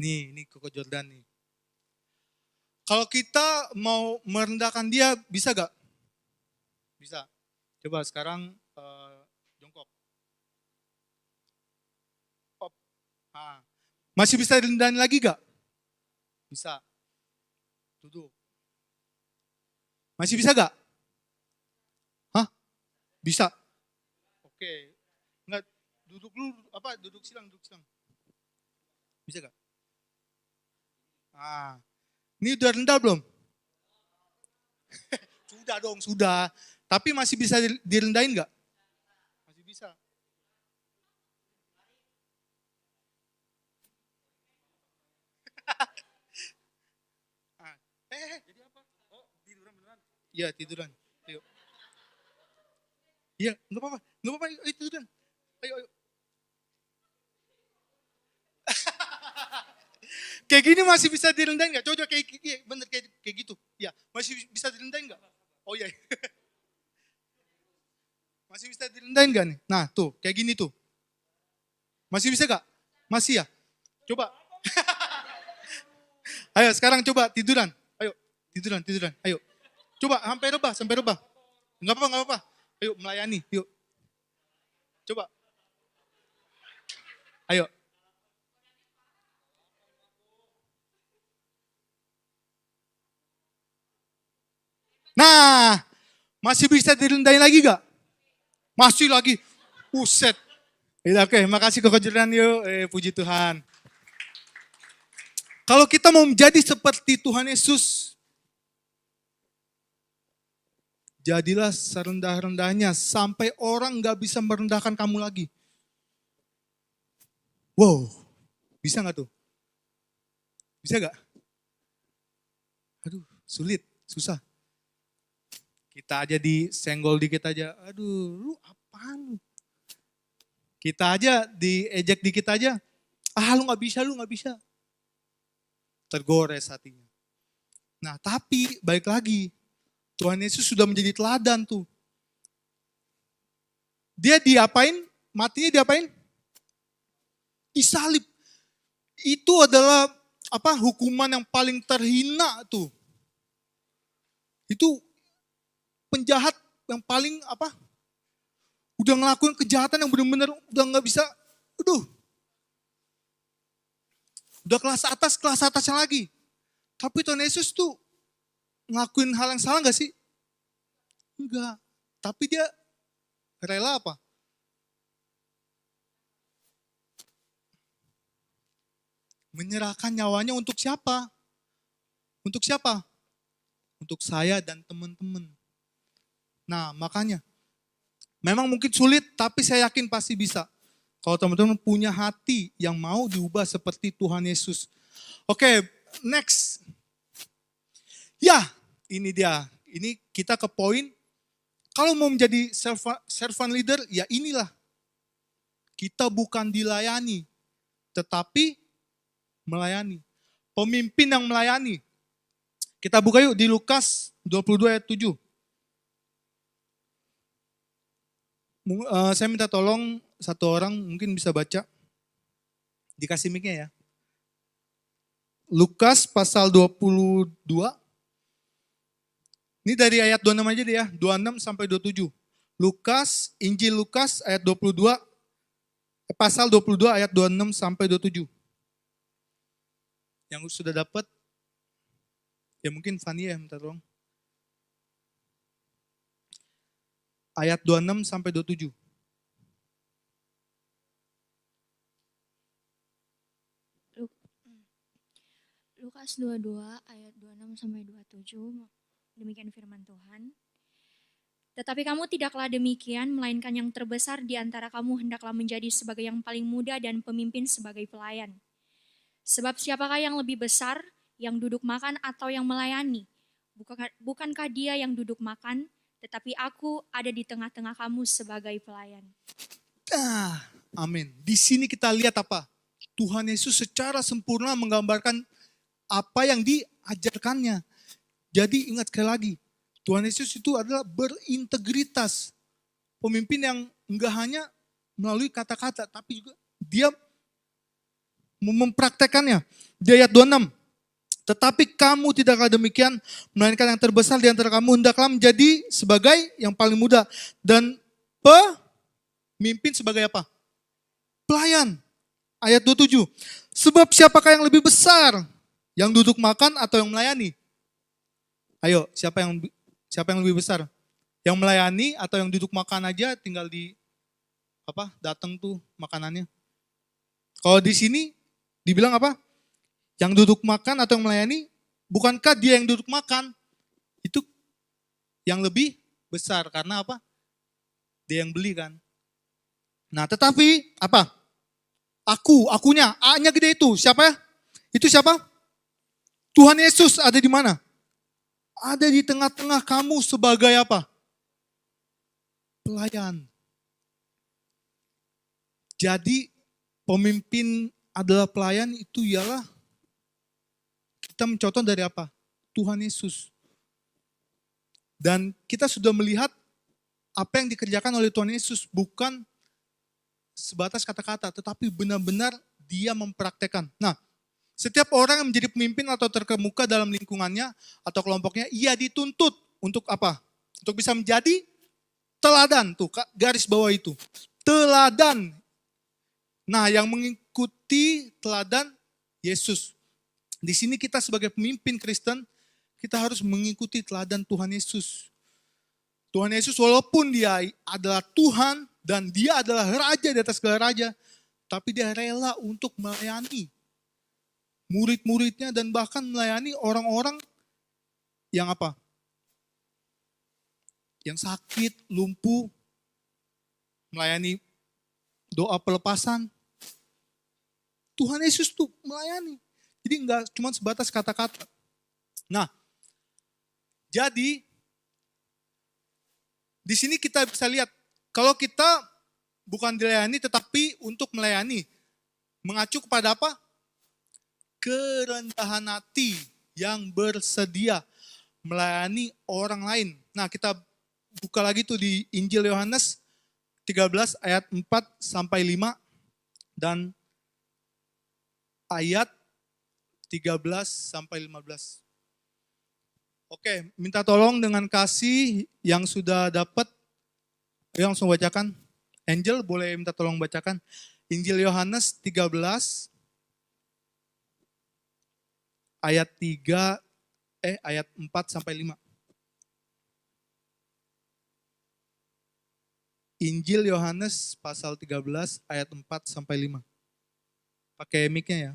Nih Koko Jordan nih. Kalau kita mau merendahkan dia, bisa gak? Bisa. Coba sekarang jongkok. Op. Masih bisa direndahin lagi gak? Bisa. Duduk. Masih bisa gak? Bisa. Oke. Enggak, duduk dulu, duduk silang. Bisa gak? Ini udah rendah belum? Sudah dong, sudah. Tapi masih bisa direndahin nggak? Masih bisa. Jadi apa? Oh, tiduran beneran? Iya, tiduran. Ayo. Iya, nggak apa-apa. Ayo tiduran. Ayo. Kayak gini masih bisa direndahin nggak? Coba kayak bener kayak gitu. Ya, masih bisa direndahin nggak? Oh iya. Masih bisa direndahin nggak nih? Nah tuh, kayak gini tuh. Masih bisa nggak? Masih ya? Coba. Ayo sekarang coba tiduran. Ayo, tiduran. Ayo. Coba sampai rebah. Nggak apa-apa. Ayo melayani, yuk. Coba. Ayo. Nah, masih bisa direndahin lagi gak? Masih lagi. Buset. Oke, makasih Koko Jordan yuk. Puji Tuhan. Kalau kita mau menjadi seperti Tuhan Yesus, jadilah serendah-rendahnya sampai orang gak bisa merendahkan kamu lagi. Wow, bisa gak tuh? Bisa gak? Aduh, sulit, susah. Kita aja disenggol dikit aja, aduh lu apaan? Kita aja diejek dikit aja, lu gak bisa. Tergores hatinya. Nah tapi baik lagi, Tuhan Yesus sudah menjadi teladan tuh. Dia diapain? Matinya diapain? Disalib. Itu adalah hukuman yang paling terhina tuh. Itu penjahat yang paling udah ngelakuin kejahatan yang benar-benar udah nggak bisa, Udah kelas atasnya lagi. Tapi Tuhan Yesus tuh ngelakuin hal yang salah gak sih? Enggak. Tapi dia rela apa? Menyerahkan nyawanya untuk siapa? Untuk siapa? Untuk saya dan teman-teman. Nah, makanya memang mungkin sulit, tapi saya yakin pasti bisa. Kalau teman-teman punya hati yang mau diubah seperti Tuhan Yesus. Oke, next. Ya, ini dia. Ini kita ke poin. Kalau mau menjadi servant leader, ya inilah. Kita bukan dilayani, tetapi melayani. Pemimpin yang melayani. Kita buka yuk di Lukas 22 ayat 7. Saya minta tolong satu orang mungkin bisa baca. Dikasih mic-nya ya. Lukas pasal 22. Ini dari ayat 26 aja deh ya. 26 sampai 27. Lukas, Injil Lukas ayat 22. Pasal 22 ayat 26 sampai 27. Yang sudah dapat, ya mungkin Fani ya minta tolong. Ayat 26 sampai 27. Lukas 22 ayat 26 sampai 27. Demikian firman Tuhan. Tetapi kamu tidaklah demikian, melainkan yang terbesar di antara kamu hendaklah menjadi sebagai yang paling muda dan pemimpin sebagai pelayan. Sebab siapakah yang lebih besar, yang duduk makan atau yang melayani? Bukankah dia yang duduk makan, tetapi aku ada di tengah-tengah kamu sebagai pelayan. Amin. Di sini kita lihat apa? Tuhan Yesus secara sempurna menggambarkan apa yang diajarkannya. Jadi ingat sekali lagi, Tuhan Yesus itu adalah berintegritas. Pemimpin yang enggak hanya melalui kata-kata, tapi juga dia mempraktekannya. Di ayat 26, tetapi kamu tidaklah demikian, melainkan yang terbesar di antara kamu hendaklah menjadi sebagai yang paling muda. Dan pemimpin sebagai apa? Pelayan. Ayat 27, sebab siapakah yang lebih besar? Yang duduk makan atau yang melayani? Ayo, siapa yang lebih besar? Yang melayani atau yang duduk makan aja tinggal di datang tuh makanannya. Kalau di sini dibilang apa? Yang duduk makan atau yang melayani, bukankah dia yang duduk makan itu yang lebih besar karena apa? Dia yang beli kan. Nah, tetapi apa? Akunya, A-nya gede itu. Siapa ya? Itu siapa? Tuhan Yesus ada di mana? Ada di tengah-tengah kamu sebagai apa? Pelayan. Jadi pemimpin adalah pelayan itu ialah kita mencontoh dari apa? Tuhan Yesus. Dan kita sudah melihat apa yang dikerjakan oleh Tuhan Yesus bukan sebatas kata-kata, tetapi benar-benar dia mempraktekkan. Nah, setiap orang yang menjadi pemimpin atau terkemuka dalam lingkungannya atau kelompoknya, ia dituntut untuk apa? Untuk bisa menjadi teladan. Tuh, garis bawah itu. Teladan. Nah, yang mengikuti teladan Yesus. Di sini kita sebagai pemimpin Kristen, kita harus mengikuti teladan Tuhan Yesus. Tuhan Yesus walaupun dia adalah Tuhan dan dia adalah raja di atas segala raja, tapi dia rela untuk melayani murid-muridnya dan bahkan melayani orang-orang yang apa? Yang sakit, lumpuh, melayani doa pelepasan. Tuhan Yesus tuh melayani. Jadi enggak cuma sebatas kata-kata. Nah, jadi di sini kita bisa lihat kalau kita bukan dilayani tetapi untuk melayani, mengacu kepada apa? Kerendahan hati yang bersedia melayani orang lain. Nah, kita buka lagi tuh di Injil Yohanes 13 ayat 4 sampai 5 dan ayat 13 sampai 15. Oke, minta tolong dengan kasih yang sudah dapat, ayo langsung bacakan. Angel boleh minta tolong bacakan. Injil Yohanes 13 ayat 4 sampai 5. Injil Yohanes pasal 13 ayat 4 sampai 5. Pakai mic-nya ya.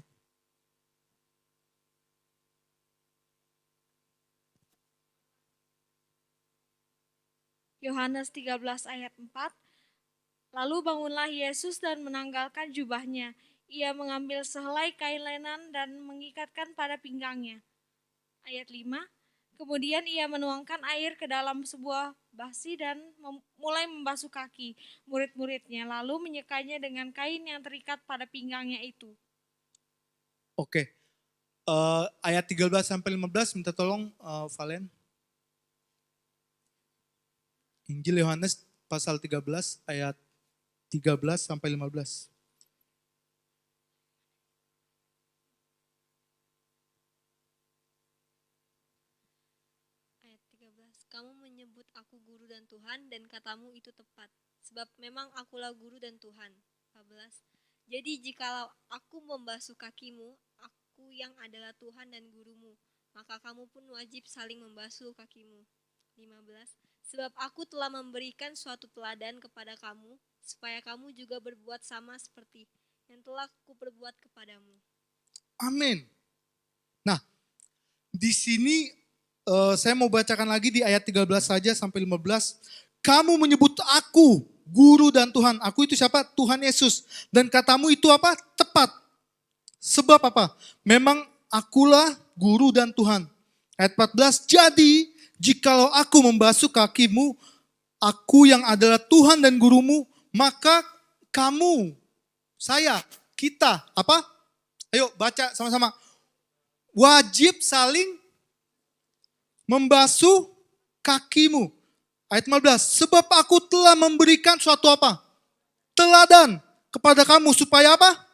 Yohanes 13 ayat 4. Lalu bangunlah Yesus dan menanggalkan jubahnya. Ia mengambil sehelai kain lenan dan mengikatkan pada pinggangnya. Ayat 5. Kemudian ia menuangkan air ke dalam sebuah basi dan mulai membasuh kaki murid-muridnya. Lalu menyekanya dengan kain yang terikat pada pinggangnya itu. Oke. Ayat 13 sampai 15 minta tolong Valen. Injil Yohanes pasal 13 ayat 13 sampai 15. Ayat 13. Kamu menyebut aku guru dan Tuhan dan katamu itu tepat. Sebab memang akulah guru dan Tuhan. 14. Jadi jikalau aku membasuh kakimu, aku yang adalah Tuhan dan gurumu, maka kamu pun wajib saling membasuh kakimu. 15. Sebab aku telah memberikan suatu teladan kepada kamu, supaya kamu juga berbuat sama seperti yang telah kuperbuat kepadamu. Amin. Nah, di sini saya mau bacakan lagi di ayat 13 saja sampai 15. Kamu menyebut aku guru dan Tuhan. Aku itu siapa? Tuhan Yesus. Dan katamu itu apa? Tepat. Sebab apa? Memang akulah guru dan Tuhan. Ayat 14. Jadi jikalau aku membasuh kakimu, aku yang adalah Tuhan dan gurumu, maka kamu, saya, kita, apa? Ayo baca sama-sama. Wajib saling membasuh kakimu. Ayat 15. Sebab aku telah memberikan suatu apa? Teladan kepada kamu supaya apa?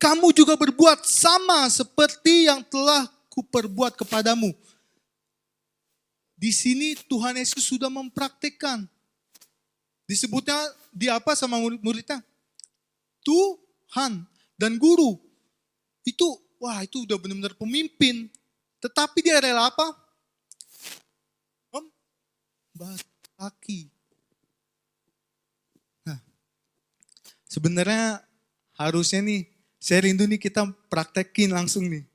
Kamu juga berbuat sama seperti yang telah kuperbuat kepadamu. Di sini Tuhan Yesus sudah mempraktikkan. Disebutnya di apa sama murid-muridnya? Tuhan dan guru. Itu, wah itu udah benar-benar pemimpin. Tetapi dia rela apa? Membasuh kaki. Nah, sebenarnya harusnya nih, saya rindu nih kita praktekin langsung nih.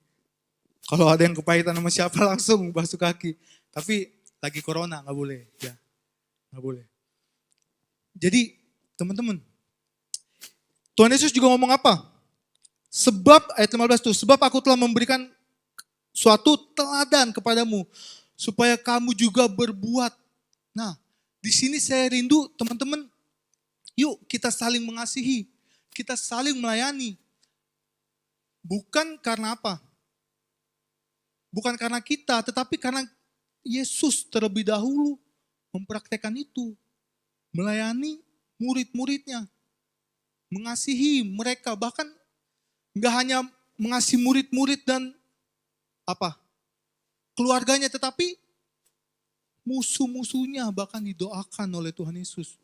Kalau ada yang kepahitan sama siapa langsung basuh kaki. Tapi lagi corona nggak boleh, ya nggak boleh. Jadi teman-teman, Tuhan Yesus juga ngomong apa? Sebab ayat 15 tuh, sebab aku telah memberikan suatu teladan kepadamu supaya kamu juga berbuat. Nah, di sini saya rindu teman-teman, yuk kita saling mengasihi, kita saling melayani. Bukan karena apa? Bukan karena kita, tetapi karena Yesus terlebih dahulu mempraktekkan itu. Melayani murid-muridnya. Mengasihi mereka, bahkan gak hanya mengasihi murid-murid dan apa? Keluarganya, tetapi musuh-musuhnya bahkan didoakan oleh Tuhan Yesus.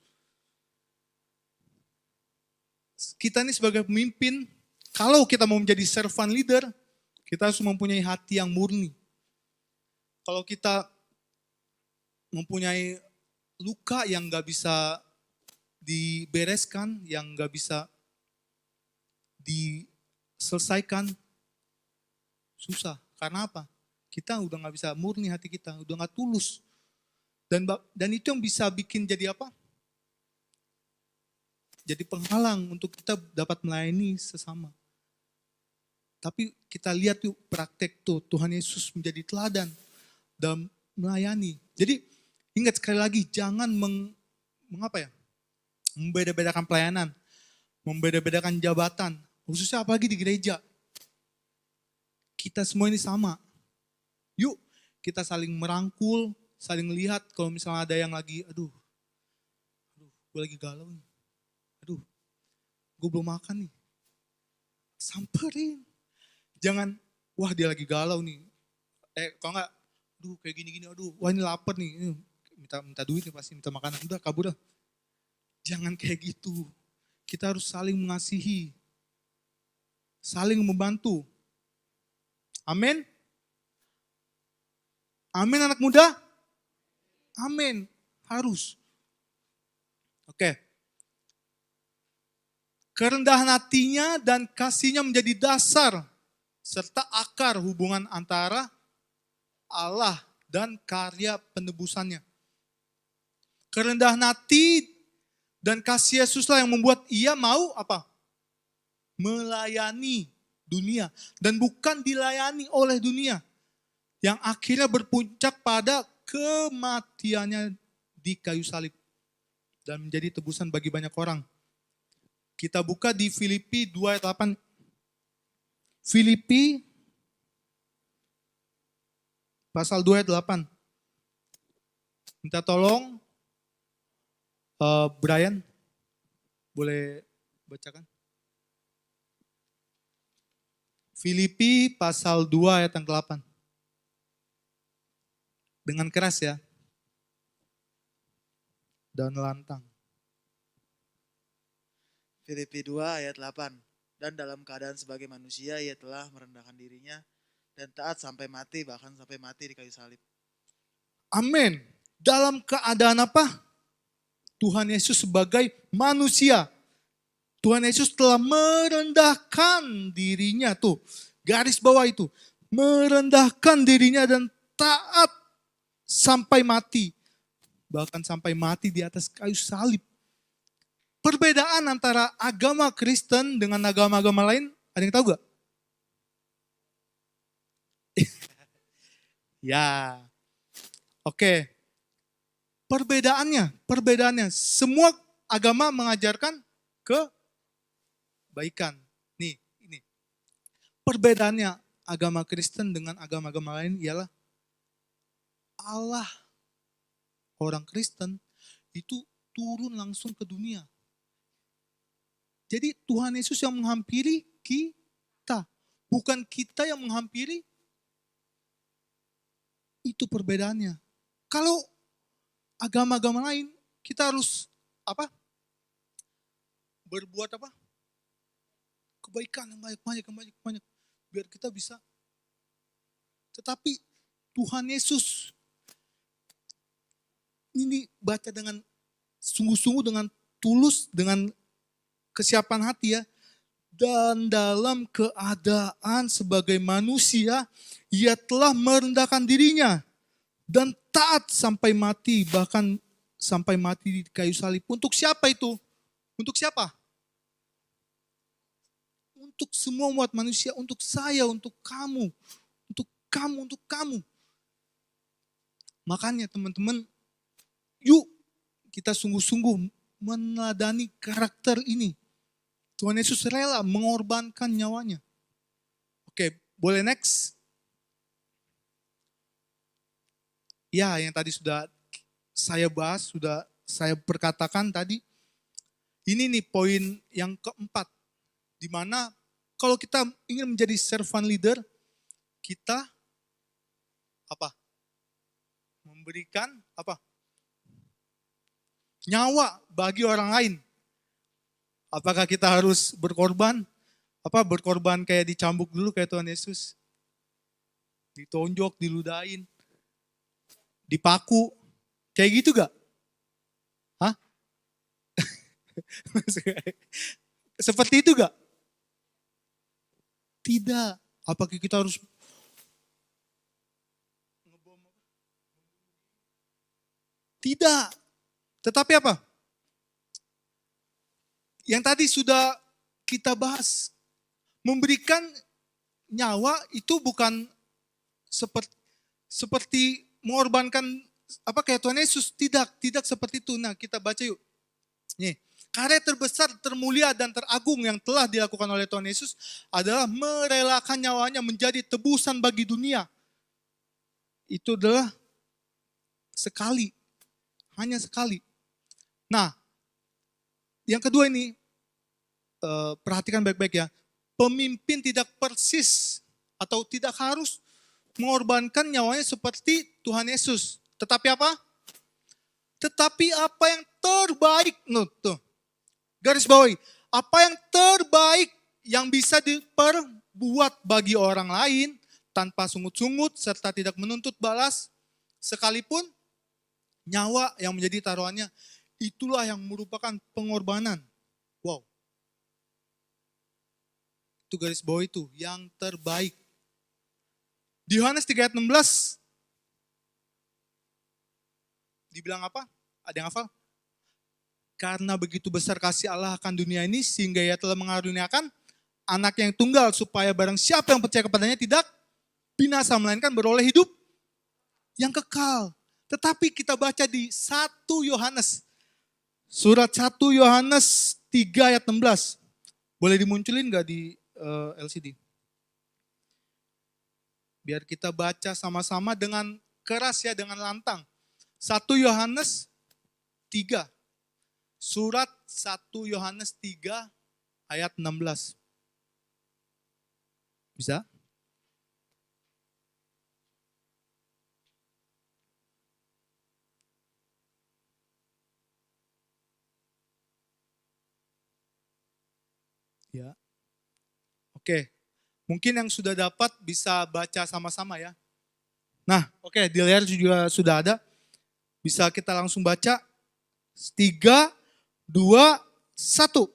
Kita ini sebagai pemimpin, kalau kita mau menjadi servant leader, kita harus mempunyai hati yang murni. Kalau kita mempunyai luka yang gak bisa dibereskan, yang gak bisa diselesaikan, susah. Karena apa? Kita udah gak bisa murni hati kita, udah gak tulus. Dan itu yang bisa bikin jadi apa? Jadi penghalang untuk kita dapat melayani sesama. Tapi kita lihat yuk praktek tuh, Tuhan Yesus menjadi teladan dalam melayani. Jadi ingat sekali lagi, jangan membeda-bedakan pelayanan, membeda-bedakan jabatan, khususnya apalagi di gereja. Kita semua ini sama. Yuk kita saling merangkul, saling lihat kalau misalnya ada yang lagi, aduh gue lagi galau nih. Aduh, gue belum makan nih. Samperin. Jangan, wah dia lagi galau nih. Kalau enggak, aduh kayak gini-gini, aduh wah ini lapar nih. Minta duit nih pasti, minta makanan. Udah kabur dah. Jangan kayak gitu. Kita harus saling mengasihi. Saling membantu. Amin. Amin anak muda. Amin. Harus. Oke. Kerendahan hatinya dan kasihnya menjadi dasar serta akar hubungan antara Allah dan karya penebusannya. Kerendahan hati dan kasih Yesuslah yang membuat ia mau apa? Melayani dunia dan bukan dilayani oleh dunia yang akhirnya berpuncak pada kematiannya di kayu salib dan menjadi tebusan bagi banyak orang. Kita buka di Filipi 2 ayat 8. Filipi pasal 2 ayat 8. Minta tolong Brian, boleh bacakan? Filipi pasal 2 ayat yang ke-8. Dengan keras ya. Dan lantang. Filipi 2 ayat 8. Dan dalam keadaan sebagai manusia ia telah merendahkan dirinya dan taat sampai mati, bahkan sampai mati di kayu salib. Amin. Dalam keadaan apa? Tuhan Yesus sebagai manusia. Tuhan Yesus telah merendahkan dirinya tuh. Garis bawah itu. Merendahkan dirinya dan taat sampai mati. Bahkan sampai mati di atas kayu salib. Perbedaan antara agama Kristen dengan agama-agama lain, ada yang tahu gak? Ya. Oke. Perbedaannya. Semua agama mengajarkan kebaikan. Nih, ini. Perbedaannya agama Kristen dengan agama-agama lain ialah Allah, orang Kristen, itu turun langsung ke dunia. Jadi Tuhan Yesus yang menghampiri kita. Bukan kita yang menghampiri. Itu perbedaannya. Kalau agama-agama lain, kita harus apa? Berbuat apa? Kebaikan yang banyak. Biar kita bisa. Tetapi Tuhan Yesus, ini baca dengan sungguh-sungguh, dengan tulus, dengan kesiapan hati ya. Dan dalam keadaan sebagai manusia, ia telah merendahkan dirinya dan taat sampai mati, bahkan sampai mati di kayu salib. Untuk siapa itu? Untuk siapa? Untuk semua umat manusia, untuk saya, untuk kamu, untuk kamu. Makanya teman-teman, yuk kita sungguh-sungguh meneladani karakter ini. Tuhan Yesus rela mengorbankan nyawanya. Oke, boleh next? Ya, yang tadi sudah saya bahas, sudah saya perkatakan tadi. Ini nih poin yang keempat. Di mana kalau kita ingin menjadi servant leader, kita apa? Memberikan apa? Nyawa bagi orang lain. Apakah kita harus berkorban? Berkorban kayak dicambuk dulu kayak Tuhan Yesus? Ditonjok, diludahin, dipaku. Kayak gitu gak? Hah? Seperti itu gak? Tidak. Apakah kita harus ngebom? Tidak. Tetapi apa? Yang tadi sudah kita bahas. Memberikan nyawa itu bukan seperti mengorbankan kayak Tuhan Yesus. Tidak seperti itu. Nah, kita baca yuk. Nih, karya terbesar, termulia dan teragung yang telah dilakukan oleh Tuhan Yesus adalah merelakan nyawanya menjadi tebusan bagi dunia. Itu adalah sekali. Hanya sekali. Nah, yang kedua ini, perhatikan baik-baik ya. Pemimpin tidak persis atau tidak harus mengorbankan nyawanya seperti Tuhan Yesus. Tetapi apa? Tetapi apa yang terbaik. Tuh. Garis bawahi. Apa yang terbaik yang bisa diperbuat bagi orang lain, tanpa sungut-sungut serta tidak menuntut balas, sekalipun nyawa yang menjadi taruhannya, itulah yang merupakan pengorbanan. Wow. Itu garis bawah itu, yang terbaik. Di Yohanes 3 ayat 16, dibilang apa? Ada yang hafal? Karena begitu besar kasih Allah akan dunia ini, sehingga ia telah mengaruniakan anak yang tunggal, supaya barang siapa yang percaya kepadanya tidak binasa, melainkan beroleh hidup yang kekal. Tetapi kita baca di 1 Yohanes, surat 1 Yohanes 3 ayat 16. Boleh dimunculin gak di LCD? Biar kita baca sama-sama dengan keras ya, dengan lantang. 1 Yohanes 3. Surat 1 Yohanes 3 ayat 16. Bisa? Ya. Oke. Mungkin yang sudah dapat bisa baca sama-sama ya. Nah, oke, di layar juga sudah ada. Bisa kita langsung baca. 3, 2, 1.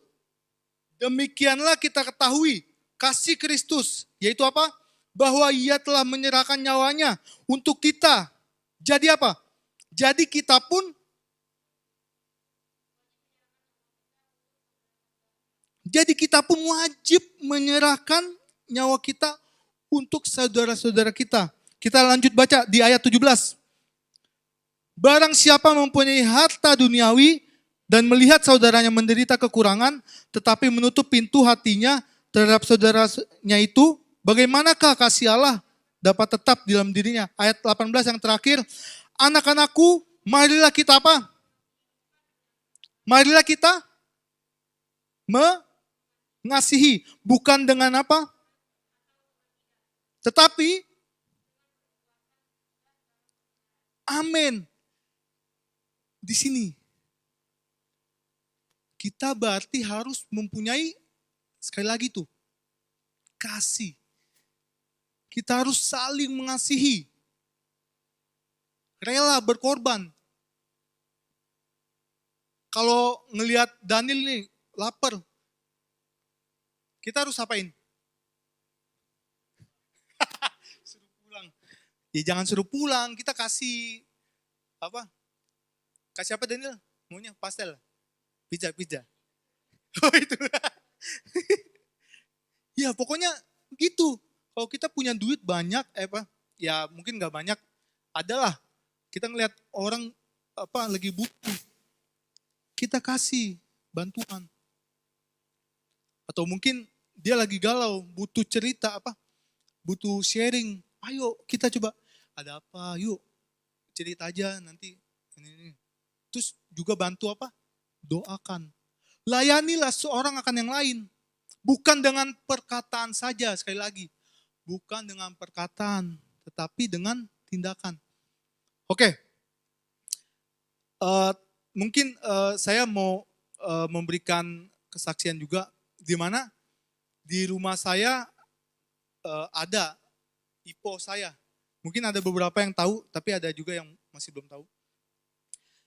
Demikianlah kita ketahui kasih Kristus, yaitu apa? Bahwa ia telah menyerahkan nyawanya untuk kita. Jadi apa? Jadi kita pun wajib menyerahkan nyawa kita untuk saudara-saudara kita. Kita lanjut baca di ayat 17. Barang siapa mempunyai harta duniawi dan melihat saudaranya menderita kekurangan, tetapi menutup pintu hatinya terhadap saudaranya itu, bagaimanakah kasih Allah dapat tetap di dalam dirinya? Ayat 18 yang terakhir, anak-anakku, marilah kita apa? Marilah kita mengasihi, bukan dengan apa? Tetapi, amin. Di sini, kita berarti harus mempunyai, sekali lagi tuh, kasih. Kita harus saling mengasihi. Rela berkorban. Kalau ngelihat Daniel nih, lapar. Kita harus apain? Suruh pulang. Ya jangan suruh pulang, kita kasih apa? Kasih apa Daniel? Maunya pastel. Pizza. Oh itu. Ya pokoknya gitu. Kalau kita punya duit banyak, ya mungkin nggak banyak, adalah kita ngelihat orang lagi butuh, kita kasih bantuan. Atau mungkin dia lagi galau, butuh cerita butuh sharing. Ayo kita coba, ada apa? Yuk cerita aja nanti. Ini. Terus juga bantu doakan. Layanilah seorang akan yang lain. Bukan dengan perkataan saja, sekali lagi. Bukan dengan perkataan, tetapi dengan tindakan. Oke. Mungkin saya mau memberikan kesaksian juga, di mana di rumah saya ada IPO saya. Mungkin ada beberapa yang tahu, tapi ada juga yang masih belum tahu.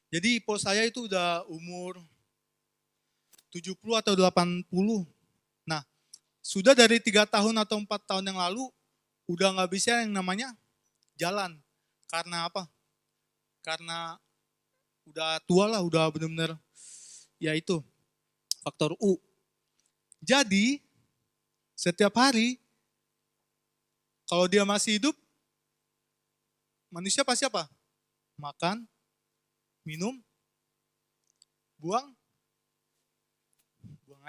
Jadi IPO saya itu udah umur 70 atau 80. Nah, sudah dari 3 tahun atau 4 tahun yang lalu, udah gak bisa yang namanya jalan. Karena apa? Karena udah tua lah, udah benar-benar, ya itu, faktor U. Jadi, setiap hari, kalau dia masih hidup, manusia pasti apa? Makan, minum, buang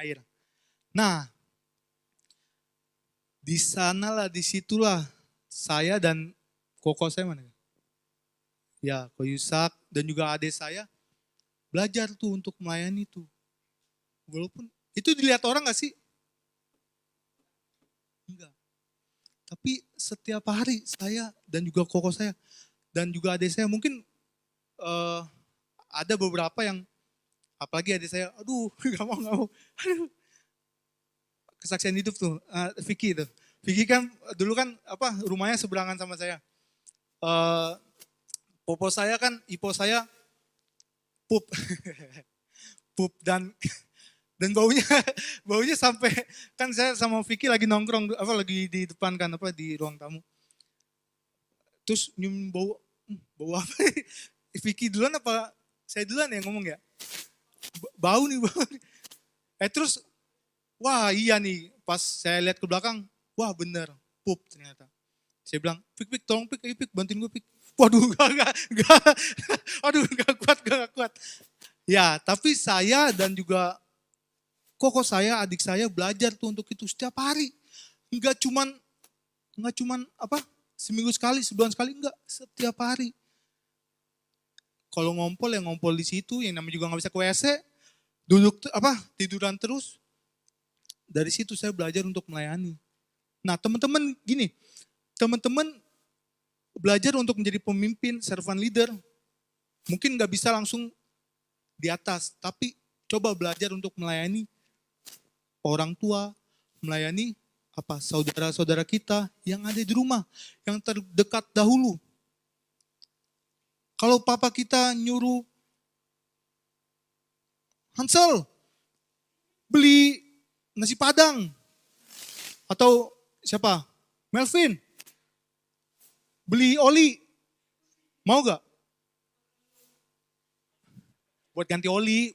air. Nah, disitulah saya dan koko saya mana? Ya, Ko Yusak dan juga adik saya belajar tuh untuk melayani itu. Walaupun itu dilihat orang gak sih? Enggak. Tapi setiap hari saya dan juga koko saya dan juga adik saya mungkin ada beberapa yang, apalagi adik saya, aduh gak mau. Aduh. Kesaksian hidup tuh, Vicky tuh. Vicky kan dulu kan rumahnya seberangan sama saya. Popo saya kan, ipo saya pup. Pup dan baunya baunya sampai kan saya sama Vicky lagi nongkrong lagi di depan kan di ruang tamu. Terus nyium bau apa? Vicky duluan apa saya duluan yang ngomong ya? Bau nih. Terus wah iya nih, pas saya lihat ke belakang, wah bener, pup ternyata. Saya bilang, Pik, tolong Pik, bantuin gue Pik. Waduh, enggak. Aduh, enggak kuat. Ya, tapi saya dan juga koko saya, adik saya belajar tuh untuk itu setiap hari. Enggak cuman seminggu sekali, sebulan sekali, enggak, setiap hari. Kalau ngompol yang ngompol di situ, yang namanya juga nggak bisa ke WC, duduk tiduran terus. Dari situ saya belajar untuk melayani. Nah teman-teman gini, teman-teman belajar untuk menjadi pemimpin, servant leader, mungkin nggak bisa langsung di atas, tapi coba belajar untuk melayani orang tua, melayani saudara-saudara kita yang ada di rumah, yang terdekat dahulu. Kalau papa kita nyuruh, Hansel, beli nasi padang. Atau siapa? Melvin, beli oli. Mau gak? Buat ganti oli.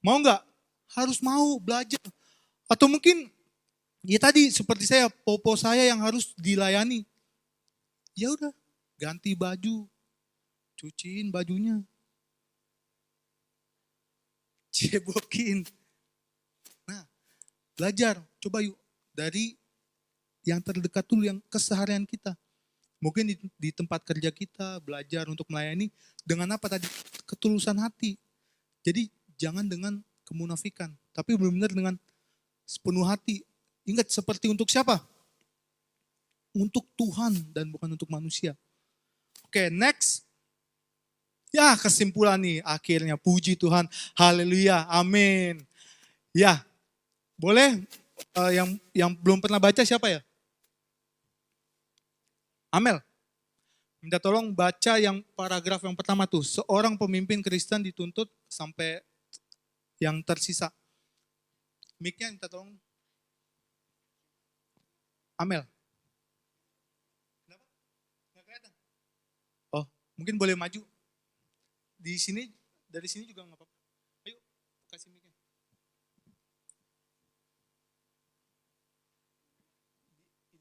Mau gak? Harus mau belajar. Atau mungkin, ya tadi seperti saya, popo saya yang harus dilayani. Ya udah, ganti baju. Cuciin bajunya. Cebokin. Nah, belajar. Coba yuk. Dari yang terdekat dulu, yang keseharian kita. Mungkin di tempat kerja kita belajar untuk melayani. Dengan apa tadi? Ketulusan hati. Jadi jangan dengan kemunafikan. Tapi benar-benar dengan sepenuh hati. Ingat seperti untuk siapa? Untuk Tuhan dan bukan untuk manusia. Oke, next. Ya, kesimpulan nih akhirnya, puji Tuhan, haleluya, amin. Ya, boleh yang belum pernah baca siapa ya? Amel, minta tolong baca yang paragraf yang pertama tuh, seorang pemimpin Kristen dituntut sampai yang tersisa. Mic-nya minta tolong. Amel. Kenapa? Nggak kelihatan? Oh, mungkin boleh maju. Di sini, dari sini juga nggak apa-apa. Ayo, kasih mic-nya.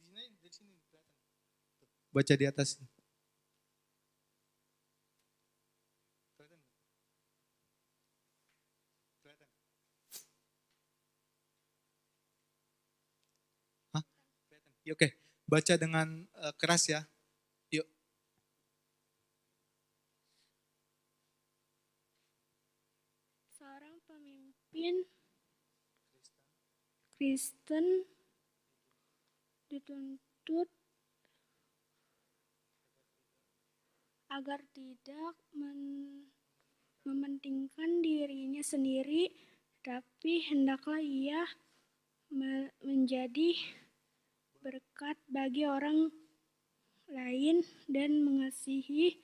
Dari sini kelihatan. Baca di atas. Kelihatan? Kelihatan? Hah? Kelihatan? Ya, oke, baca dengan keras ya. Yuk. Seorang pemimpin Kristen dituntut agar tidak mementingkan dirinya sendiri, tapi hendaklah ia menjadi berkat bagi orang lain dan mengasihi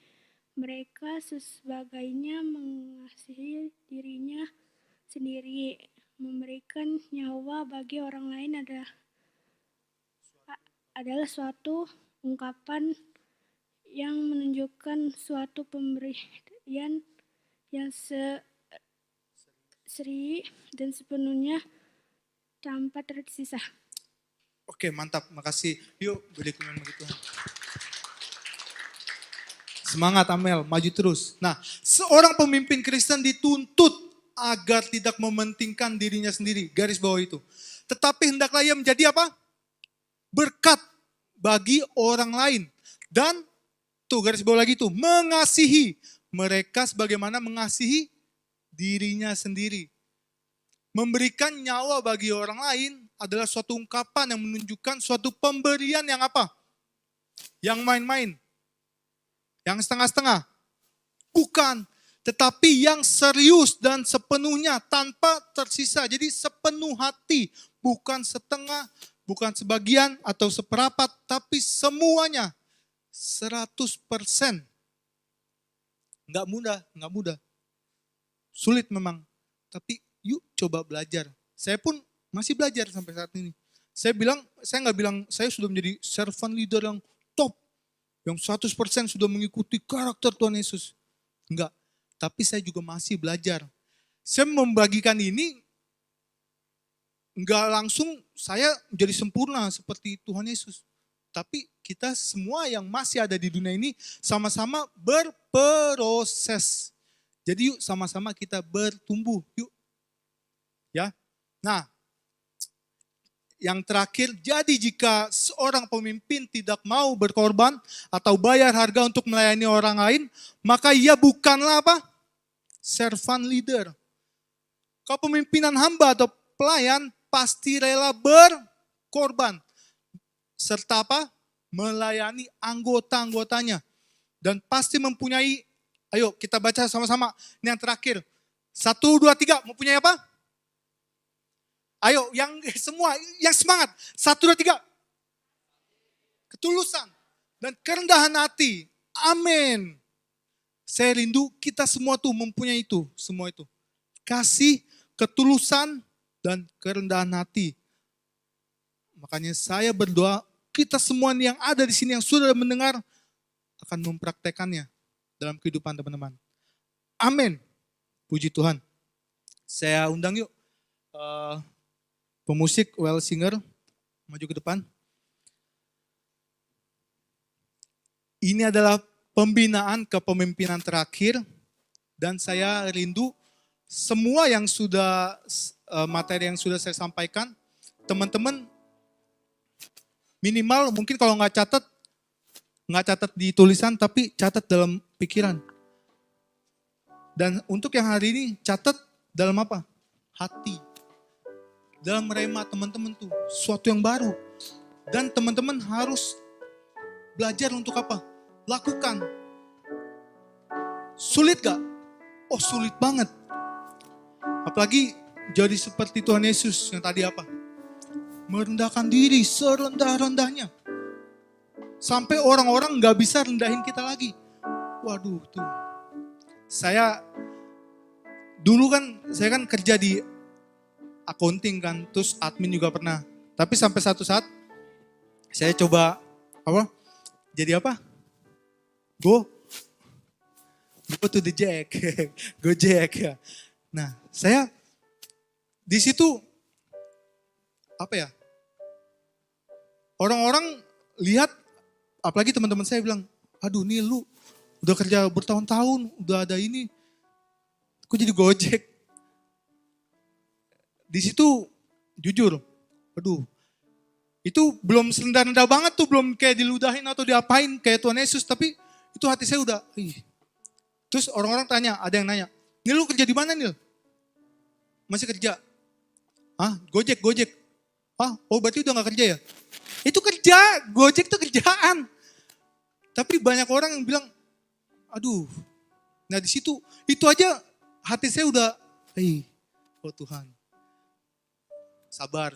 mereka sebagainya mengasihi dirinya sendiri. Memberikan nyawa bagi orang lain adalah suatu ungkapan yang menunjukkan suatu pemberian yang seri dan sepenuhnya tanpa tersisa. Oke, mantap, makasih. Yuk, beri kemuliaan bagi Tuhan. Semangat Amel, maju terus. Nah, seorang pemimpin Kristen dituntut agar tidak mementingkan dirinya sendiri. Garis bawah itu. Tetapi hendaklah ia menjadi apa? Berkat bagi orang lain. Dan, tuh garis bawah lagi tuh, mengasihi mereka sebagaimana mengasihi dirinya sendiri. Memberikan nyawa bagi orang lain adalah suatu ungkapan yang menunjukkan suatu pemberian yang apa? Yang main-main. Yang setengah-setengah. Bukan. Tetapi yang serius dan sepenuhnya tanpa tersisa. Jadi sepenuh hati. Bukan setengah, bukan sebagian atau seperempat, tapi semuanya 100%. Nggak mudah, nggak mudah. Sulit memang, tapi yuk coba belajar. Saya pun masih belajar sampai saat ini. Saya nggak bilang saya sudah menjadi servant leader yang top, yang 100% sudah mengikuti karakter Tuhan Yesus. Enggak, tapi saya juga masih belajar. Saya membagikan ini, enggak langsung saya menjadi sempurna seperti Tuhan Yesus. Tapi kita semua yang masih ada di dunia ini sama-sama berproses. Jadi yuk sama-sama kita bertumbuh, yuk. Ya. Nah, yang terakhir, jadi jika seorang pemimpin tidak mau berkorban atau bayar harga untuk melayani orang lain, maka ia bukanlah apa? Servant leader. Kalau pemimpinan hamba atau pelayan pasti rela berkorban. Serta apa? Melayani anggota-anggotanya. Dan pasti mempunyai, ayo kita baca sama-sama. Ini yang terakhir. 1, 2, 3, mempunyai apa? Ayo, yang semua, yang semangat. 1, 2, 3. Ketulusan dan kerendahan hati. Amin. Saya rindu kita semua tuh mempunyai itu, semua itu. Kasih, ketulusan, dan kerendahan hati. Makanya saya berdoa, kita semua yang ada di sini yang sudah mendengar akan mempraktekannya dalam kehidupan teman-teman. Amin. Puji Tuhan. Saya undang yuk. Pemusik well singer maju ke depan. Ini adalah pembinaan kepemimpinan terakhir dan saya rindu semua yang sudah materi yang sudah saya sampaikan, teman-teman minimal mungkin kalau nggak catat di tulisan tapi catat dalam pikiran. Dan untuk yang hari ini catat dalam apa? Hati. Dalam rema teman-teman tuh, sesuatu yang baru. Dan teman-teman harus belajar untuk apa? Lakukan. Sulit gak? Oh sulit banget. Apalagi jadi seperti Tuhan Yesus yang tadi apa? Merendahkan diri serendah-rendahnya. Sampai orang-orang gak bisa rendahin kita lagi. Waduh tuh. Saya kan kerja di accounting kan, terus admin juga pernah. Tapi sampai satu saat saya coba apa? Jadi apa? Go to the jack, Gojek ya. Nah, saya di situ apa ya? Orang-orang lihat, apalagi teman-teman saya bilang, aduh nih lu udah kerja bertahun-tahun, udah ada ini, kok jadi Gojek? Di situ jujur, aduh, itu belum serendah-rendah banget tuh, belum kayak diludahin atau diapain kayak Tuhan Yesus, tapi itu hati saya udah, Terus orang-orang tanya, ada yang nanya, Nil lu kerja di mana Nil? Masih kerja? Gojek. Oh berarti udah gak kerja ya? Itu kerja, Gojek itu kerjaan. Tapi banyak orang yang bilang, aduh, nah di situ, itu aja hati saya udah, oh Tuhan. Sabar.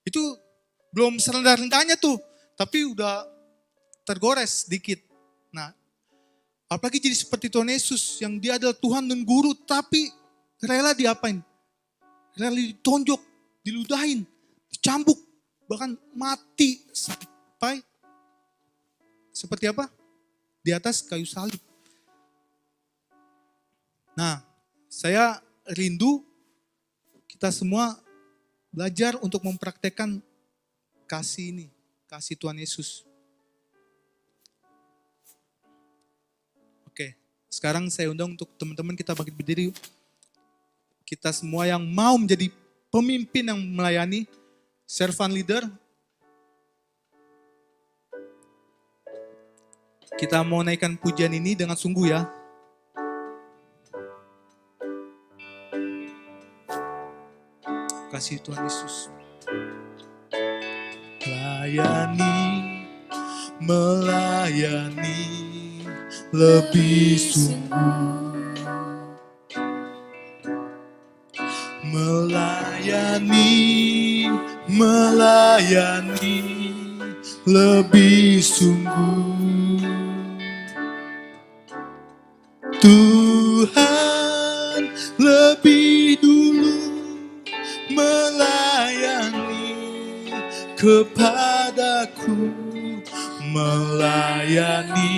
Itu belum serendah-rendahnya tuh, tapi udah tergores dikit. Nah, apalagi jadi seperti Tuhan Yesus yang dia adalah Tuhan dan Guru, tapi rela diapain? Rela ditonjok, diludahin, dicambuk, bahkan mati sampai seperti apa? Di atas kayu salib. Nah, saya rindu kita semua belajar untuk mempraktekkan kasih ini, kasih Tuhan Yesus. Oke, sekarang saya undang untuk teman-teman kita bangkit berdiri. Kita semua yang mau menjadi pemimpin yang melayani, servant leader. Kita mau naikkan pujian ini dengan sungguh ya. Kasih Tuhan Yesus. Melayani lebih sungguh. Melayani melayani lebih sungguh. Tuhan lebih dulu melayani kepadaku, melayani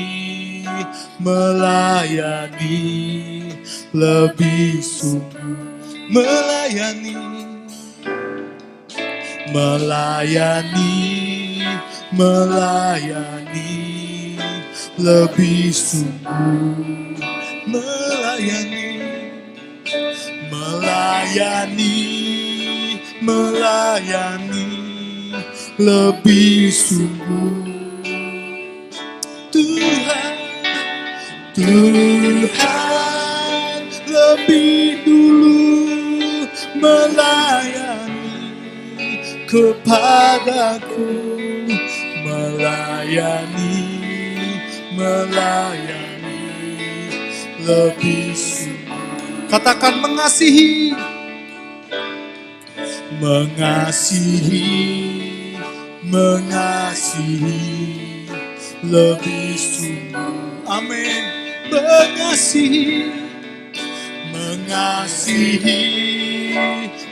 lebih sungguh, melayani lebih sungguh, melayani lebih sungguh. Tuhan lebih dulu melayani kepadaku, melayani lebih sungguh. Katakan mengasihi lebih sungguh. Amin.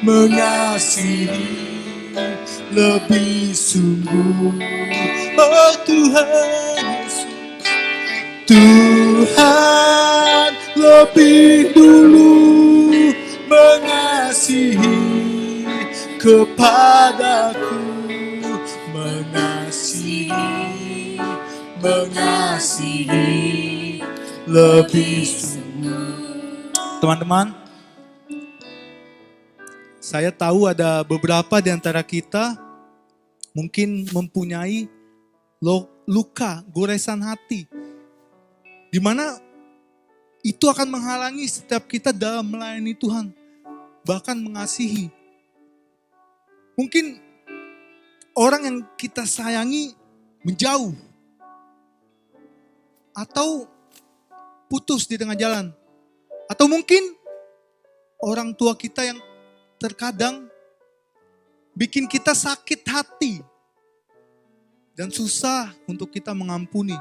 Mengasihi lebih sungguh. Oh Tuhan Yesus, Tuhan lebih dulu mengasihi kepadaku, mengasihi lebih sungguh. Teman-teman, saya tahu ada beberapa di antara kita mungkin mempunyai luka, goresan hati, di mana itu akan menghalangi setiap kita dalam melayani Tuhan, bahkan mengasihi. Mungkin orang yang kita sayangi menjauh, atau putus di tengah jalan, atau mungkin orang tua kita yang terkadang bikin kita sakit hati dan susah untuk kita mengampuni.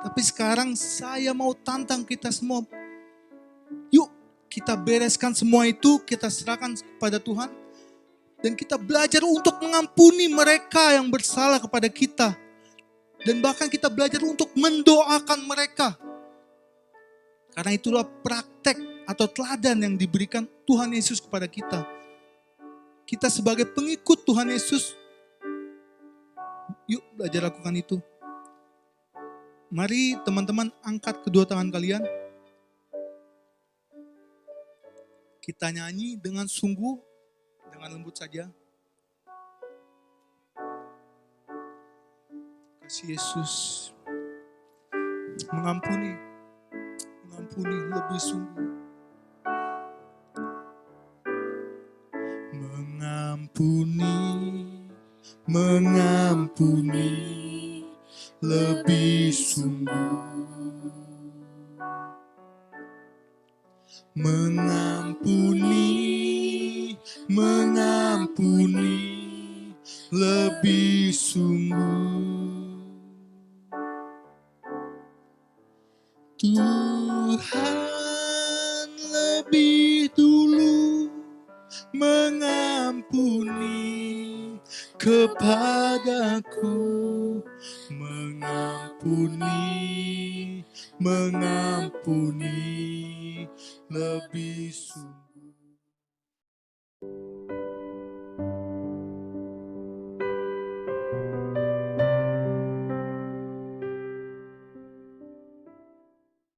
Tapi sekarang saya mau tantang kita semua, yuk kita bereskan semua itu, kita serahkan kepada Tuhan, dan kita belajar untuk mengampuni mereka yang bersalah kepada kita. Dan bahkan kita belajar untuk mendoakan mereka. Karena itulah praktek atau teladan yang diberikan Tuhan Yesus kepada kita. Kita sebagai pengikut Tuhan Yesus, yuk belajar lakukan itu. Mari teman-teman angkat kedua tangan kalian. Kita nyanyi dengan sungguh, dengan lembut saja. Kasih Yesus mengampuni lebih sungguh. Mengampuni lebih sungguh. Mengampuni lebih sungguh. Tuhan lebih dulu mengampuni kepadaku, mengampuni lebih sungguh.